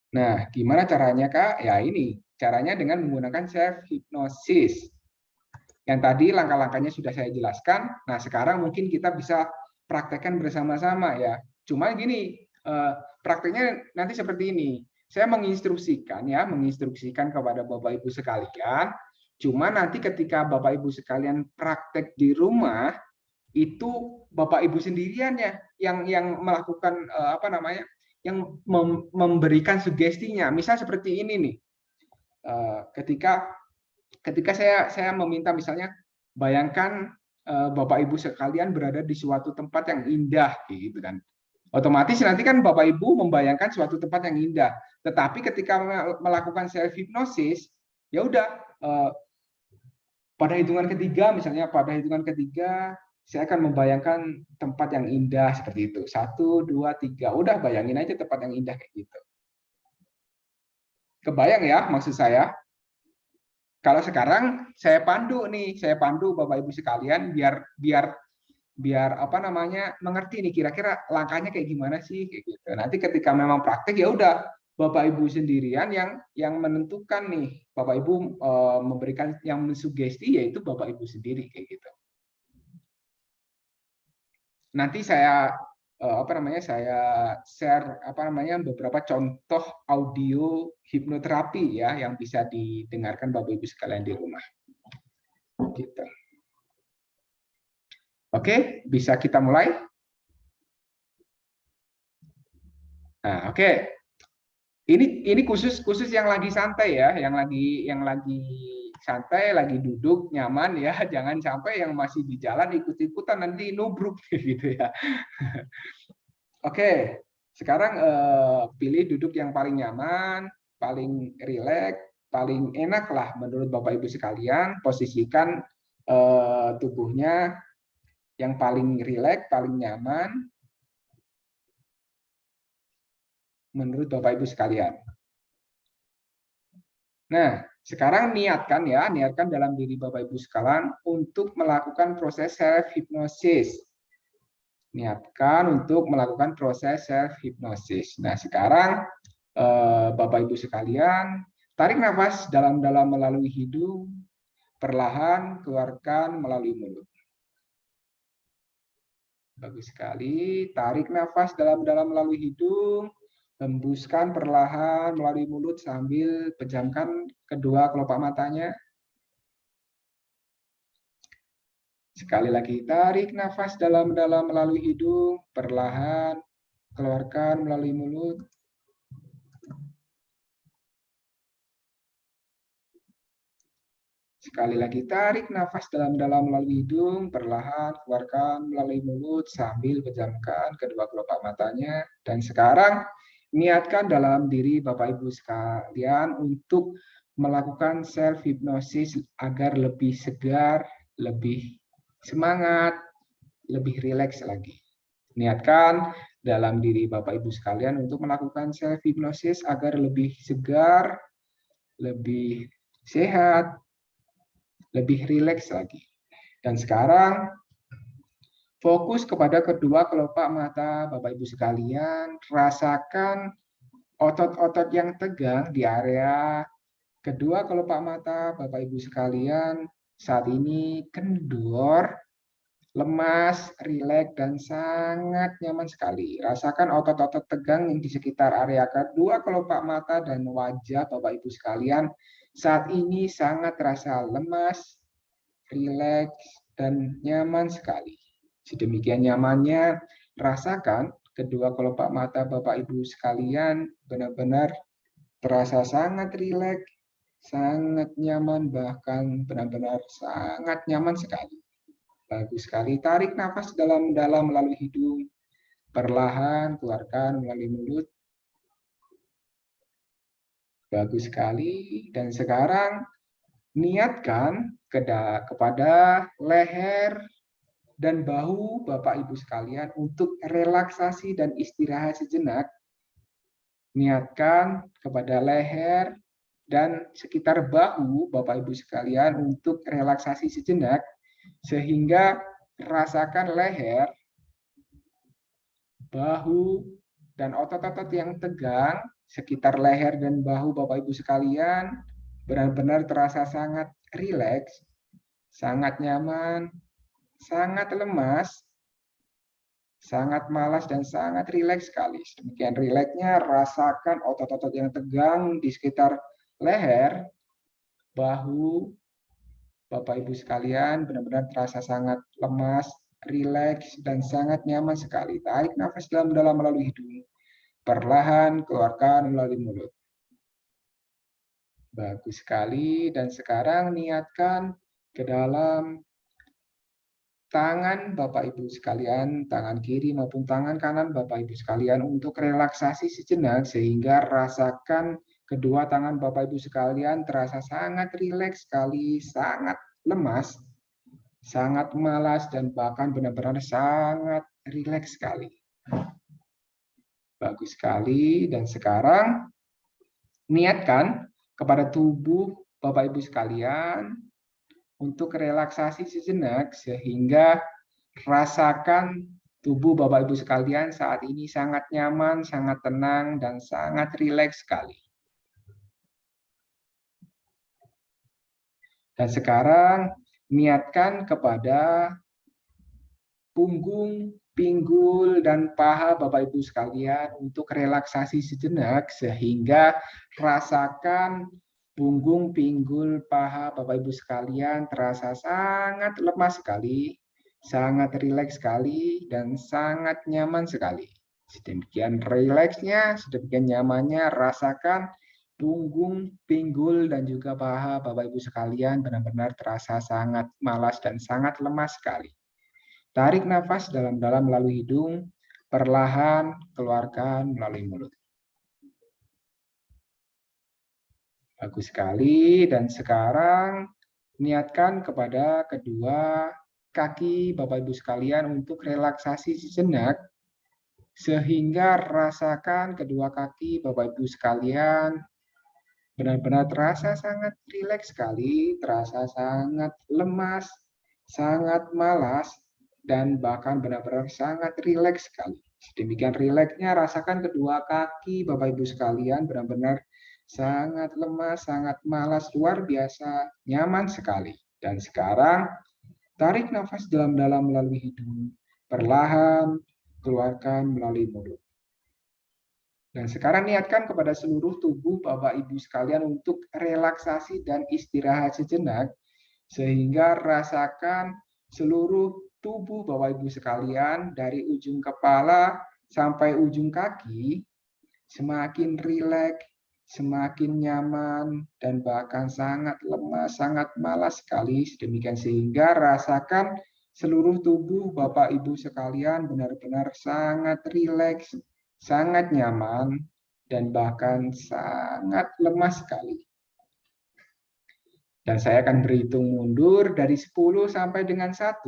Nah, gimana caranya, Kak? Ya ini, caranya dengan menggunakan self hypnosis. Yang tadi langkah-langkahnya sudah saya jelaskan. Nah, sekarang mungkin kita bisa praktekkan bersama-sama ya. Cuma gini, prakteknya nanti seperti ini. Saya menginstruksikan kepada Bapak Ibu sekalian. Cuma nanti ketika Bapak Ibu sekalian praktek di rumah, itu Bapak Ibu sendirian ya yang melakukan apa namanya? Yang memberikan sugestinya. Misal seperti ini nih. Ketika saya meminta misalnya, bayangkan Bapak Ibu sekalian berada di suatu tempat yang indah gitu kan. Otomatis nanti kan Bapak Ibu membayangkan suatu tempat yang indah. Tetapi ketika melakukan self hypnosis, ya udah pada hitungan ketiga saya akan membayangkan tempat yang indah seperti itu. 1, 2, 3. Udah bayangin aja tempat yang indah kayak gitu. Kebayang ya maksud saya? Kalau sekarang saya pandu Bapak Ibu sekalian biar apa namanya mengerti nih kira-kira langkahnya kayak gimana sih kayak gitu. Nanti ketika memang praktek ya udah Bapak Ibu sendirian yang menentukan nih. Bapak Ibu memberikan yang mensugesti yaitu Bapak Ibu sendiri kayak gitu. Nanti saya saya share beberapa contoh audio hipnoterapi ya yang bisa didengarkan Bapak Ibu sekalian di rumah. Gitu. Oke, bisa kita mulai? Nah, oke. Ini khusus yang lagi santai ya, yang lagi santai, lagi duduk nyaman ya. Jangan sampai yang masih di jalan ikut-ikutan nanti nubruk gitu ya. Oke, sekarang pilih duduk yang paling nyaman, paling rileks, paling enak lah menurut Bapak Ibu sekalian. Posisikan tubuhnya yang paling rileks, paling nyaman menurut Bapak Ibu sekalian. Nah, sekarang niatkan dalam diri Bapak Ibu sekalian untuk melakukan proses self hypnosis. Niatkan untuk melakukan proses self hypnosis. Nah, sekarang Bapak Ibu sekalian, tarik nafas dalam-dalam melalui hidung, perlahan keluarkan melalui mulut. Bagus sekali. Tarik nafas dalam-dalam melalui hidung, hembuskan perlahan melalui mulut sambil pejamkan kedua kelopak matanya. Sekali lagi, tarik nafas dalam-dalam melalui hidung, perlahan keluarkan melalui mulut. Sekali lagi, tarik nafas dalam-dalam melalui hidung, perlahan keluarkan melalui mulut sambil pejamkan kedua kelopak matanya. Dan sekarang niatkan dalam diri Bapak Ibu sekalian untuk melakukan self hypnosis agar lebih segar, lebih semangat, lebih rileks lagi. Niatkan dalam diri Bapak Ibu sekalian untuk melakukan self hypnosis agar lebih segar, lebih sehat, lebih rileks lagi. Dan sekarang fokus kepada kedua kelopak mata Bapak Ibu sekalian, rasakan otot-otot yang tegang di area kedua kelopak mata Bapak Ibu sekalian saat ini kendor, lemas, rileks, dan sangat nyaman sekali. Rasakan otot-otot tegang di sekitar area kedua kelopak mata dan wajah Bapak Ibu sekalian saat ini sangat terasa lemas, rileks, dan nyaman sekali. Sedemikian nyamannya, rasakan kedua kelopak mata Bapak Ibu sekalian benar-benar terasa sangat rileks, sangat nyaman, bahkan benar-benar sangat nyaman sekali. Bagus sekali. Tarik nafas dalam-dalam melalui hidung. Perlahan keluarkan melalui mulut. Bagus sekali. Dan sekarang niatkan kepada leher dan bahu Bapak Ibu sekalian untuk relaksasi dan istirahat sejenak. Niatkan kepada leher dan sekitar bahu Bapak Ibu sekalian untuk relaksasi sejenak, sehingga rasakan leher, bahu, dan otot-otot yang tegang sekitar leher dan bahu Bapak Ibu sekalian benar-benar terasa sangat rileks, sangat nyaman, sangat lemas, sangat malas, dan sangat rileks sekali. Demikian rileksnya, rasakan otot-otot yang tegang di sekitar leher, bahu Bapak Ibu sekalian benar-benar terasa sangat lemas, rileks, dan sangat nyaman sekali. Tarik nafas dalam-dalam melalui hidung. Perlahan keluarkan melalui mulut. Bagus sekali. Dan sekarang niatkan ke dalam tangan Bapak Ibu sekalian, tangan kiri maupun tangan kanan Bapak Ibu sekalian untuk relaksasi sejenak, sehingga rasakan kedua tangan Bapak Ibu sekalian terasa sangat rileks sekali, sangat lemas, sangat malas, dan bahkan benar-benar sangat rileks sekali. Bagus sekali. Dan sekarang niatkan kepada tubuh Bapak Ibu sekalian untuk relaksasi sejenak, sehingga rasakan tubuh Bapak Ibu sekalian saat ini sangat nyaman, sangat tenang, dan sangat rileks sekali. Dan sekarang niatkan kepada punggung, pinggul, dan paha Bapak Ibu sekalian untuk relaksasi sejenak, sehingga rasakan punggung, pinggul, paha Bapak Ibu sekalian terasa sangat lemas sekali, sangat rileks sekali, dan sangat nyaman sekali. Sedemikian rileksnya, sedemikian nyamannya, rasakan punggung, pinggul, dan juga paha Bapak Ibu sekalian benar-benar terasa sangat malas dan sangat lemas sekali. Tarik nafas dalam-dalam melalui hidung, perlahan keluarkan melalui mulut. Bagus sekali. Dan sekarang niatkan kepada kedua kaki Bapak Ibu sekalian untuk relaksasi sejenak, sehingga rasakan kedua kaki Bapak Ibu sekalian benar-benar terasa sangat rileks sekali, terasa sangat lemas, sangat malas, dan bahkan benar-benar sangat rileks sekali. Sedemikian rileksnya, rasakan kedua kaki Bapak Ibu sekalian benar-benar sangat lemas, sangat malas, luar biasa, nyaman sekali. Dan sekarang, tarik nafas dalam-dalam melalui hidung, perlahan keluarkan melalui mulut. Dan sekarang niatkan kepada seluruh tubuh Bapak Ibu sekalian untuk relaksasi dan istirahat sejenak, sehingga rasakan seluruh tubuh Bapak Ibu sekalian dari ujung kepala sampai ujung kaki semakin rileks, semakin nyaman, dan bahkan sangat lemas, sangat malas sekali. Demikian sehingga rasakan seluruh tubuh Bapak Ibu sekalian benar-benar sangat rileks, sangat nyaman, dan bahkan sangat lemas sekali. Dan saya akan berhitung mundur dari 10 sampai dengan 1.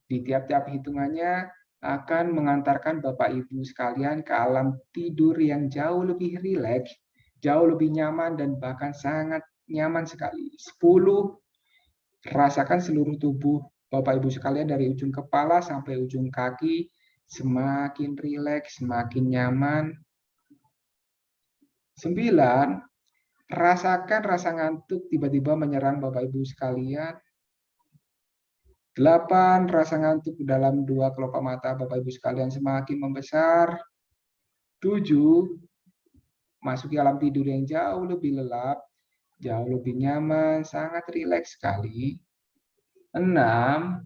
Di tiap-tiap hitungannya akan mengantarkan Bapak Ibu sekalian ke alam tidur yang jauh lebih rileks, jauh lebih nyaman, dan bahkan sangat nyaman sekali. 10, rasakan seluruh tubuh Bapak Ibu sekalian dari ujung kepala sampai ujung kaki semakin rileks, semakin nyaman. 9, rasakan rasa ngantuk tiba-tiba menyerang Bapak Ibu sekalian. 8, rasa ngantuk dalam 2 kelopak mata Bapak Ibu sekalian semakin membesar. 7, masuki alam tidur yang jauh lebih lelap, jauh lebih nyaman, sangat rileks sekali. 6,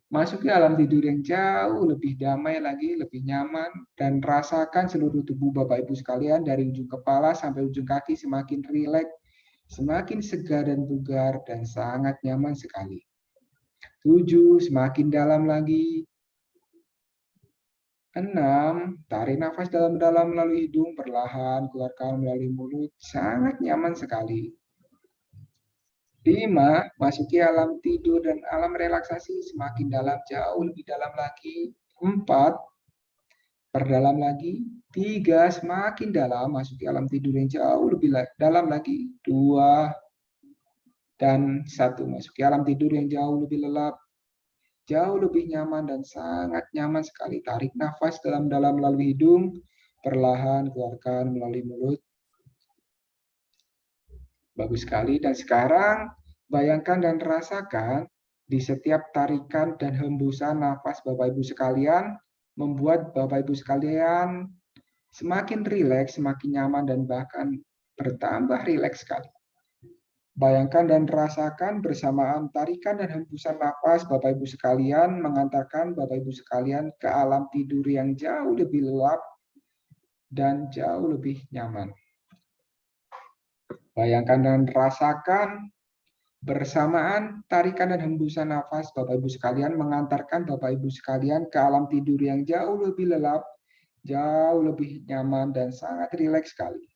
masuki alam tidur yang jauh lebih damai lagi, lebih nyaman, dan rasakan seluruh tubuh Bapak Ibu sekalian dari ujung kepala sampai ujung kaki semakin rileks, semakin segar dan bugar, dan sangat nyaman sekali. 7, semakin dalam lagi. 6, tarik nafas dalam-dalam melalui hidung, perlahan keluarkan melalui mulut, sangat nyaman sekali. 5, masuki alam tidur dan alam relaksasi semakin dalam, jauh lebih dalam lagi. 4, perdalam lagi. 3, semakin dalam, masuki alam tidur yang jauh lebih dalam lagi. 2, dan 1, masuki alam tidur yang jauh lebih lelap, jauh lebih nyaman, dan sangat nyaman sekali. Tarik nafas dalam-dalam melalui hidung, perlahan keluarkan melalui mulut. Bagus sekali. Dan sekarang bayangkan dan rasakan di setiap tarikan dan hembusan nafas Bapak Ibu sekalian membuat Bapak Ibu sekalian semakin rileks, semakin nyaman, dan bahkan bertambah rileks sekali. Bayangkan dan rasakan bersamaan tarikan dan hembusan nafas Bapak Ibu sekalian mengantarkan Bapak Ibu sekalian ke alam tidur yang jauh lebih lelap dan jauh lebih nyaman. Bayangkan dan rasakan bersamaan tarikan dan hembusan nafas Bapak Ibu sekalian mengantarkan Bapak Ibu sekalian ke alam tidur yang jauh lebih lelap, jauh lebih nyaman, dan sangat rileks sekali.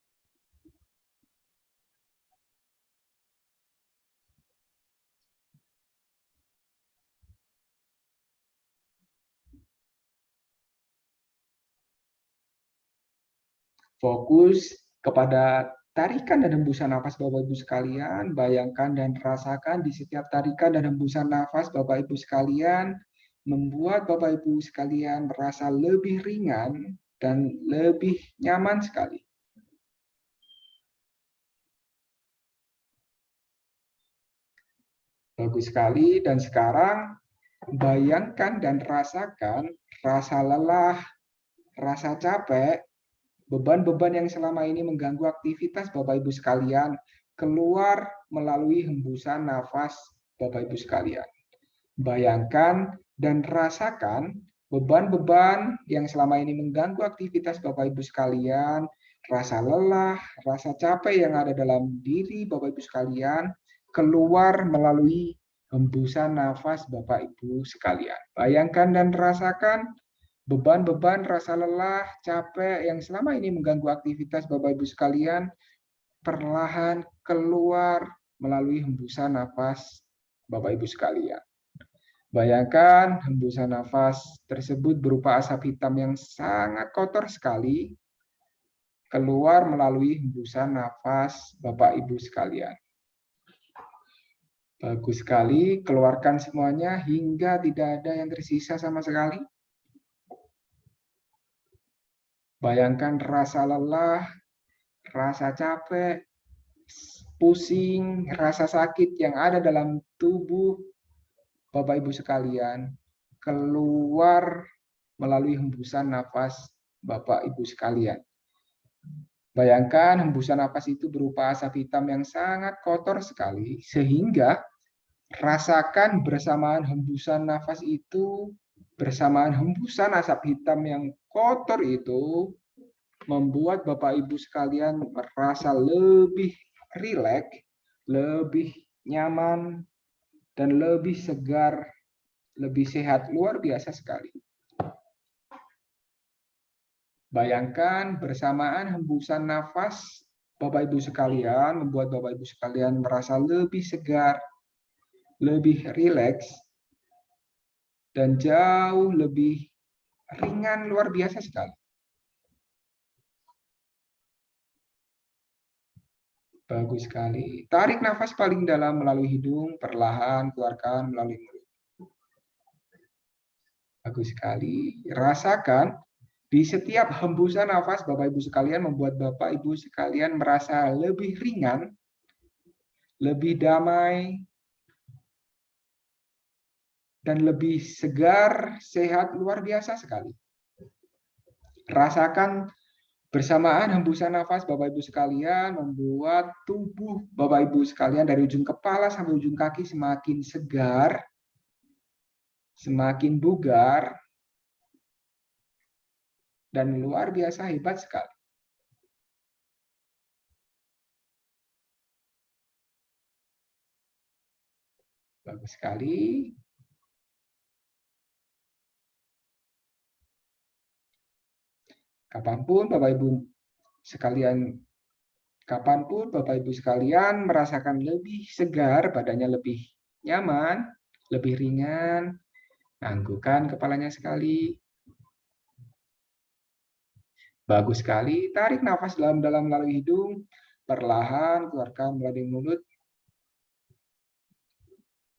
Fokus kepada tarikan dan hembusan nafas Bapak Ibu sekalian. Bayangkan dan rasakan di setiap tarikan dan hembusan nafas Bapak Ibu sekalian membuat Bapak Ibu sekalian merasa lebih ringan dan lebih nyaman sekali. Bagus sekali. Dan sekarang bayangkan dan rasakan rasa lelah, rasa capek, beban-beban yang selama ini mengganggu aktivitas Bapak Ibu sekalian keluar melalui hembusan nafas Bapak Ibu sekalian. Bayangkan dan rasakan beban-beban yang selama ini mengganggu aktivitas Bapak Ibu sekalian, rasa lelah, rasa capek yang ada dalam diri Bapak Ibu sekalian keluar melalui hembusan nafas Bapak Ibu sekalian. Bayangkan dan rasakan beban-beban, rasa lelah, capek yang selama ini mengganggu aktivitas Bapak Ibu sekalian perlahan keluar melalui hembusan nafas Bapak Ibu sekalian. Bayangkan hembusan nafas tersebut berupa asap hitam yang sangat kotor sekali keluar melalui hembusan nafas Bapak Ibu sekalian. Bagus sekali, keluarkan semuanya hingga tidak ada yang tersisa sama sekali. Bayangkan rasa lelah, rasa capek, pusing, rasa sakit yang ada dalam tubuh Bapak Ibu sekalian keluar melalui hembusan nafas Bapak Ibu sekalian. Bayangkan hembusan nafas itu berupa asap hitam yang sangat kotor sekali, sehingga rasakan bersamaan hembusan nafas itu, bersamaan hembusan asap hitam yang kotor itu, membuat Bapak Ibu sekalian merasa lebih rileks, lebih nyaman, dan lebih segar, lebih sehat, luar biasa sekali. Bayangkan bersamaan hembusan nafas Bapak Ibu sekalian membuat Bapak Ibu sekalian merasa lebih segar, lebih rileks, dan jauh lebih ringan, luar biasa sekali. Bagus sekali. Tarik nafas paling dalam melalui hidung, perlahan keluarkan melalui mulut. Bagus sekali. Rasakan di setiap hembusan nafas Bapak Ibu sekalian membuat Bapak Ibu sekalian merasa lebih ringan, lebih damai, dan lebih segar, sehat, luar biasa sekali. Rasakan bersamaan hembusan nafas Bapak Ibu sekalian membuat tubuh Bapak Ibu sekalian dari ujung kepala sampai ujung kaki semakin segar, semakin bugar, dan luar biasa hebat sekali. Bagus sekali. Kapanpun Bapak Ibu sekalian merasakan lebih segar, badannya lebih nyaman, lebih ringan, anggukan kepalanya sekali. Bagus sekali. Tarik nafas dalam-dalam melalui hidung, perlahan keluarkan melalui mulut.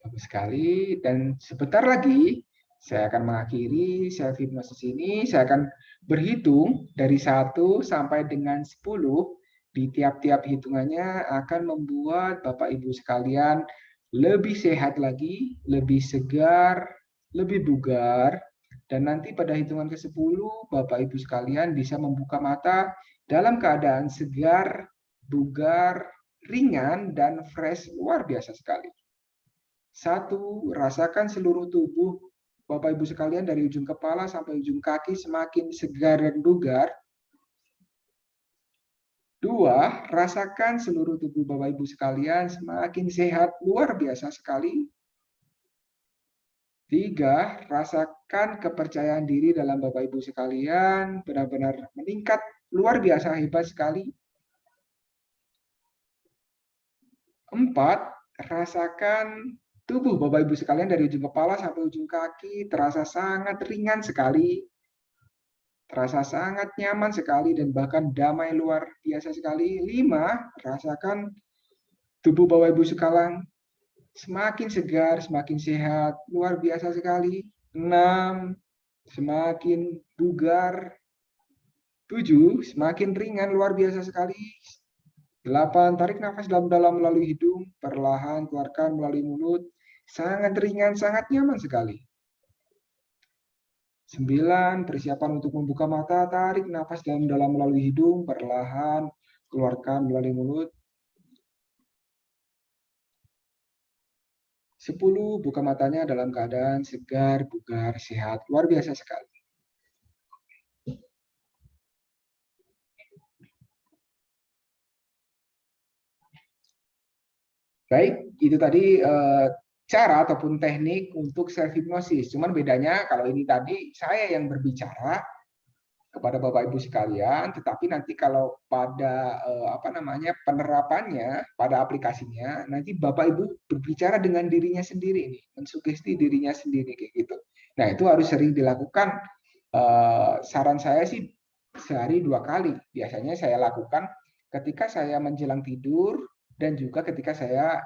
Bagus sekali. Dan sebentar lagi saya akan mengakhiri self hipnosis ini. Saya akan berhitung dari 1 sampai dengan 10. Di tiap-tiap hitungannya akan membuat Bapak Ibu sekalian lebih sehat lagi, lebih segar, lebih bugar. Dan nanti pada hitungan ke-10, Bapak Ibu sekalian bisa membuka mata dalam keadaan segar, bugar, ringan, dan fresh, luar biasa sekali. 1, rasakan seluruh tubuh Bapak Ibu sekalian dari ujung kepala sampai ujung kaki semakin segar dan bugar. 2, rasakan seluruh tubuh Bapak Ibu sekalian semakin sehat, luar biasa sekali. 3, rasakan kepercayaan diri dalam Bapak Ibu sekalian benar-benar meningkat, luar biasa hebat sekali. 4, rasakan tubuh Bapak Ibu sekalian dari ujung kepala sampai ujung kaki terasa sangat ringan sekali, terasa sangat nyaman sekali, dan bahkan damai luar biasa sekali. 5, rasakan tubuh Bapak Ibu sekalian semakin segar, semakin sehat, luar biasa sekali. 6, semakin bugar. 7, semakin ringan, luar biasa sekali. 8, tarik nafas dalam-dalam melalui hidung, perlahan keluarkan melalui mulut. Sangat ringan, sangat nyaman sekali. 9, persiapan untuk membuka mata, tarik nafas dalam-dalam melalui hidung, perlahan keluarkan melalui mulut. 10, buka matanya dalam keadaan segar, bugar, sehat, luar biasa sekali. Baik, itu tadi cara ataupun teknik untuk self hipnosis. Cuman bedanya kalau ini tadi saya yang berbicara kepada Bapak Ibu sekalian, tetapi nanti kalau pada penerapannya, pada aplikasinya, nanti Bapak Ibu berbicara dengan dirinya sendiri nih, mensugesti dirinya sendiri kayak gitu. Nah, itu harus sering dilakukan. Saran saya sih sehari 2 kali. Biasanya saya lakukan ketika saya menjelang tidur dan juga ketika saya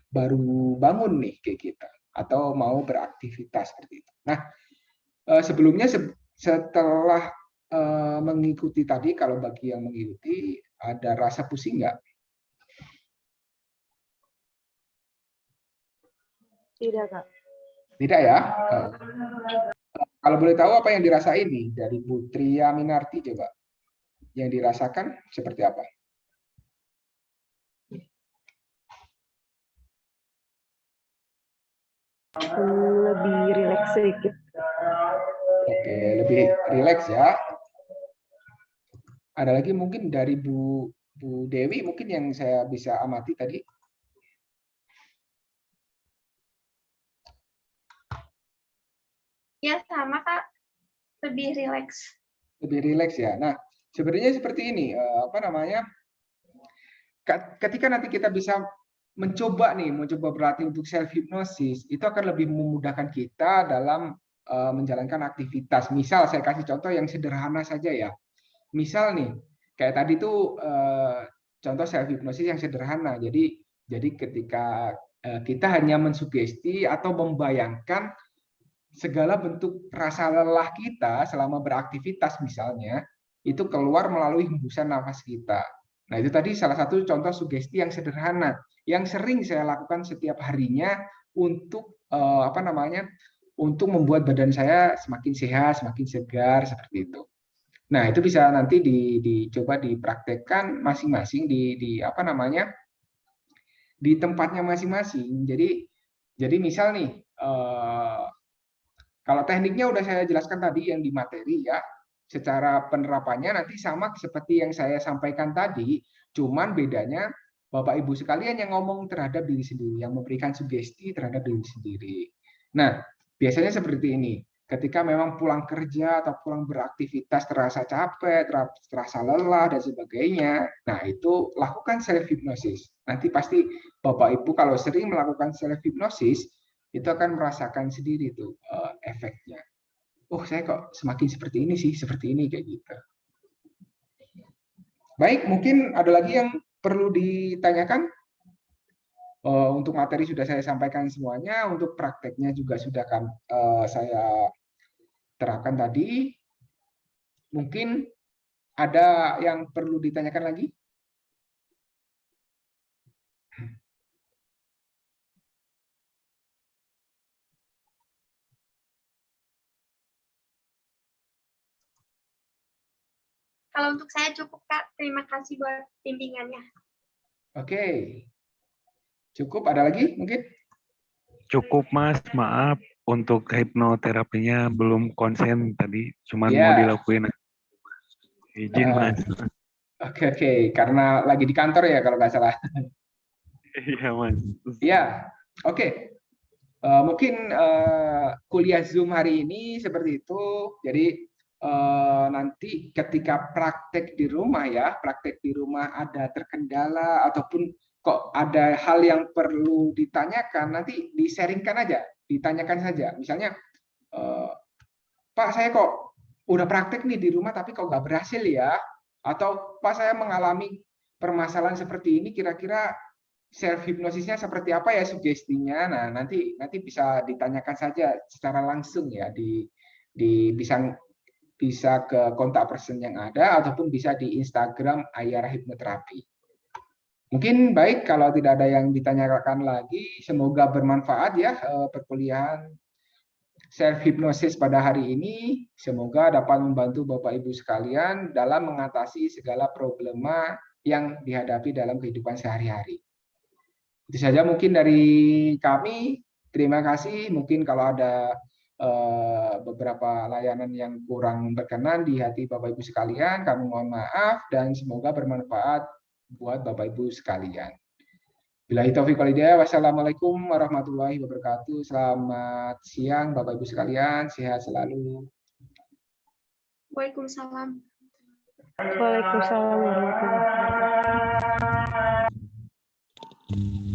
baru bangun nih kayak gitu, atau mau beraktivitas seperti itu. Nah, sebelumnya setelah mengikuti tadi, kalau bagi yang mengikuti ada rasa pusing nggak? Tidak, Kak. Tidak ya? Kalau boleh tahu apa yang dirasain nih dari Bu Tria Minarti, coba yang dirasakan seperti apa? Lebih rileks sedikit. Oke, lebih rileks ya. Ada lagi mungkin dari Bu Dewi mungkin yang saya bisa amati tadi. Ya sama Kak, lebih rileks. Lebih rileks ya. Nah, sebenarnya seperti ini, apa namanya? Ketika nanti kita bisa mencoba berlatih untuk self hipnosis, itu akan lebih memudahkan kita dalam menjalankan aktivitas. Misal saya kasih contoh yang sederhana saja ya. Misal nih, kayak tadi tuh contoh self hipnosis yang sederhana. Jadi ketika kita hanya mensugesti atau membayangkan segala bentuk rasa lelah kita selama beraktivitas misalnya, itu keluar melalui hembusan nafas kita. Nah, itu tadi salah satu contoh sugesti yang sederhana yang sering saya lakukan setiap harinya untuk apa namanya? Untuk membuat badan saya semakin sehat, semakin segar seperti itu. Nah, itu bisa nanti dicoba dipraktekkan masing-masing di apa namanya? Di tempatnya masing-masing. Jadi misal nih kalau tekniknya udah saya jelaskan tadi yang di materi ya, secara penerapannya nanti sama seperti yang saya sampaikan tadi, cuman bedanya Bapak Ibu sekalian yang ngomong terhadap diri sendiri, yang memberikan sugesti terhadap diri sendiri. Nah, biasanya seperti ini. Ketika memang pulang kerja atau pulang beraktivitas terasa capek, terasa lelah dan sebagainya, nah itu lakukan self hypnosis. Nanti pasti Bapak Ibu kalau sering melakukan self hypnosis itu akan merasakan sendiri tuh efeknya. Oh, saya kok semakin seperti ini sih, seperti ini kayak gitu. Baik, mungkin ada lagi yang perlu ditanyakan? Untuk materi sudah saya sampaikan semuanya, untuk prakteknya juga sudah saya terapkan tadi. Mungkin ada yang perlu ditanyakan lagi? Kalau untuk saya cukup, Kak. Terima kasih buat bimbingannya. Oke. Cukup, ada lagi mungkin? Cukup Mas, maaf untuk hipnoterapinya belum konsen tadi, cuman Ya. mau dilakuin. Izin Mas. Oke, karena lagi di kantor ya kalau nggak salah. Iya Mas. Ya, oke. Mungkin kuliah Zoom hari ini seperti itu. Jadi nanti ketika praktek di rumah ya, praktek di rumah ada terkendala ataupun kok ada hal yang perlu ditanyakan, nanti di-sharingkan aja, ditanyakan saja. Misalnya, Pak saya kok udah praktek nih di rumah tapi kok nggak berhasil ya? Atau Pak saya mengalami permasalahan seperti ini, kira-kira self hipnosisnya seperti apa ya sugestinya? Nah, nanti bisa ditanyakan saja secara langsung ya bisa ke kontak person yang ada ataupun bisa di Instagram Ayara Hipnoterapi. Mungkin baik kalau tidak ada yang ditanyakan lagi, semoga bermanfaat ya perkuliahan self hipnosis pada hari ini. Semoga dapat membantu Bapak Ibu sekalian dalam mengatasi segala problema yang dihadapi dalam kehidupan sehari-hari. Itu saja mungkin dari kami. Terima kasih. Mungkin kalau ada beberapa layanan yang kurang berkenan di hati Bapak Ibu sekalian, kami mohon maaf dan semoga bermanfaat buat Bapak Ibu sekalian. Billahi taufiq wal hidayah. Wassalamualaikum warahmatullahi wabarakatuh. Selamat siang Bapak Ibu sekalian, sehat selalu. Waalaikumsalam. Waalaikumsalam warahmatullahi wabarakatuh.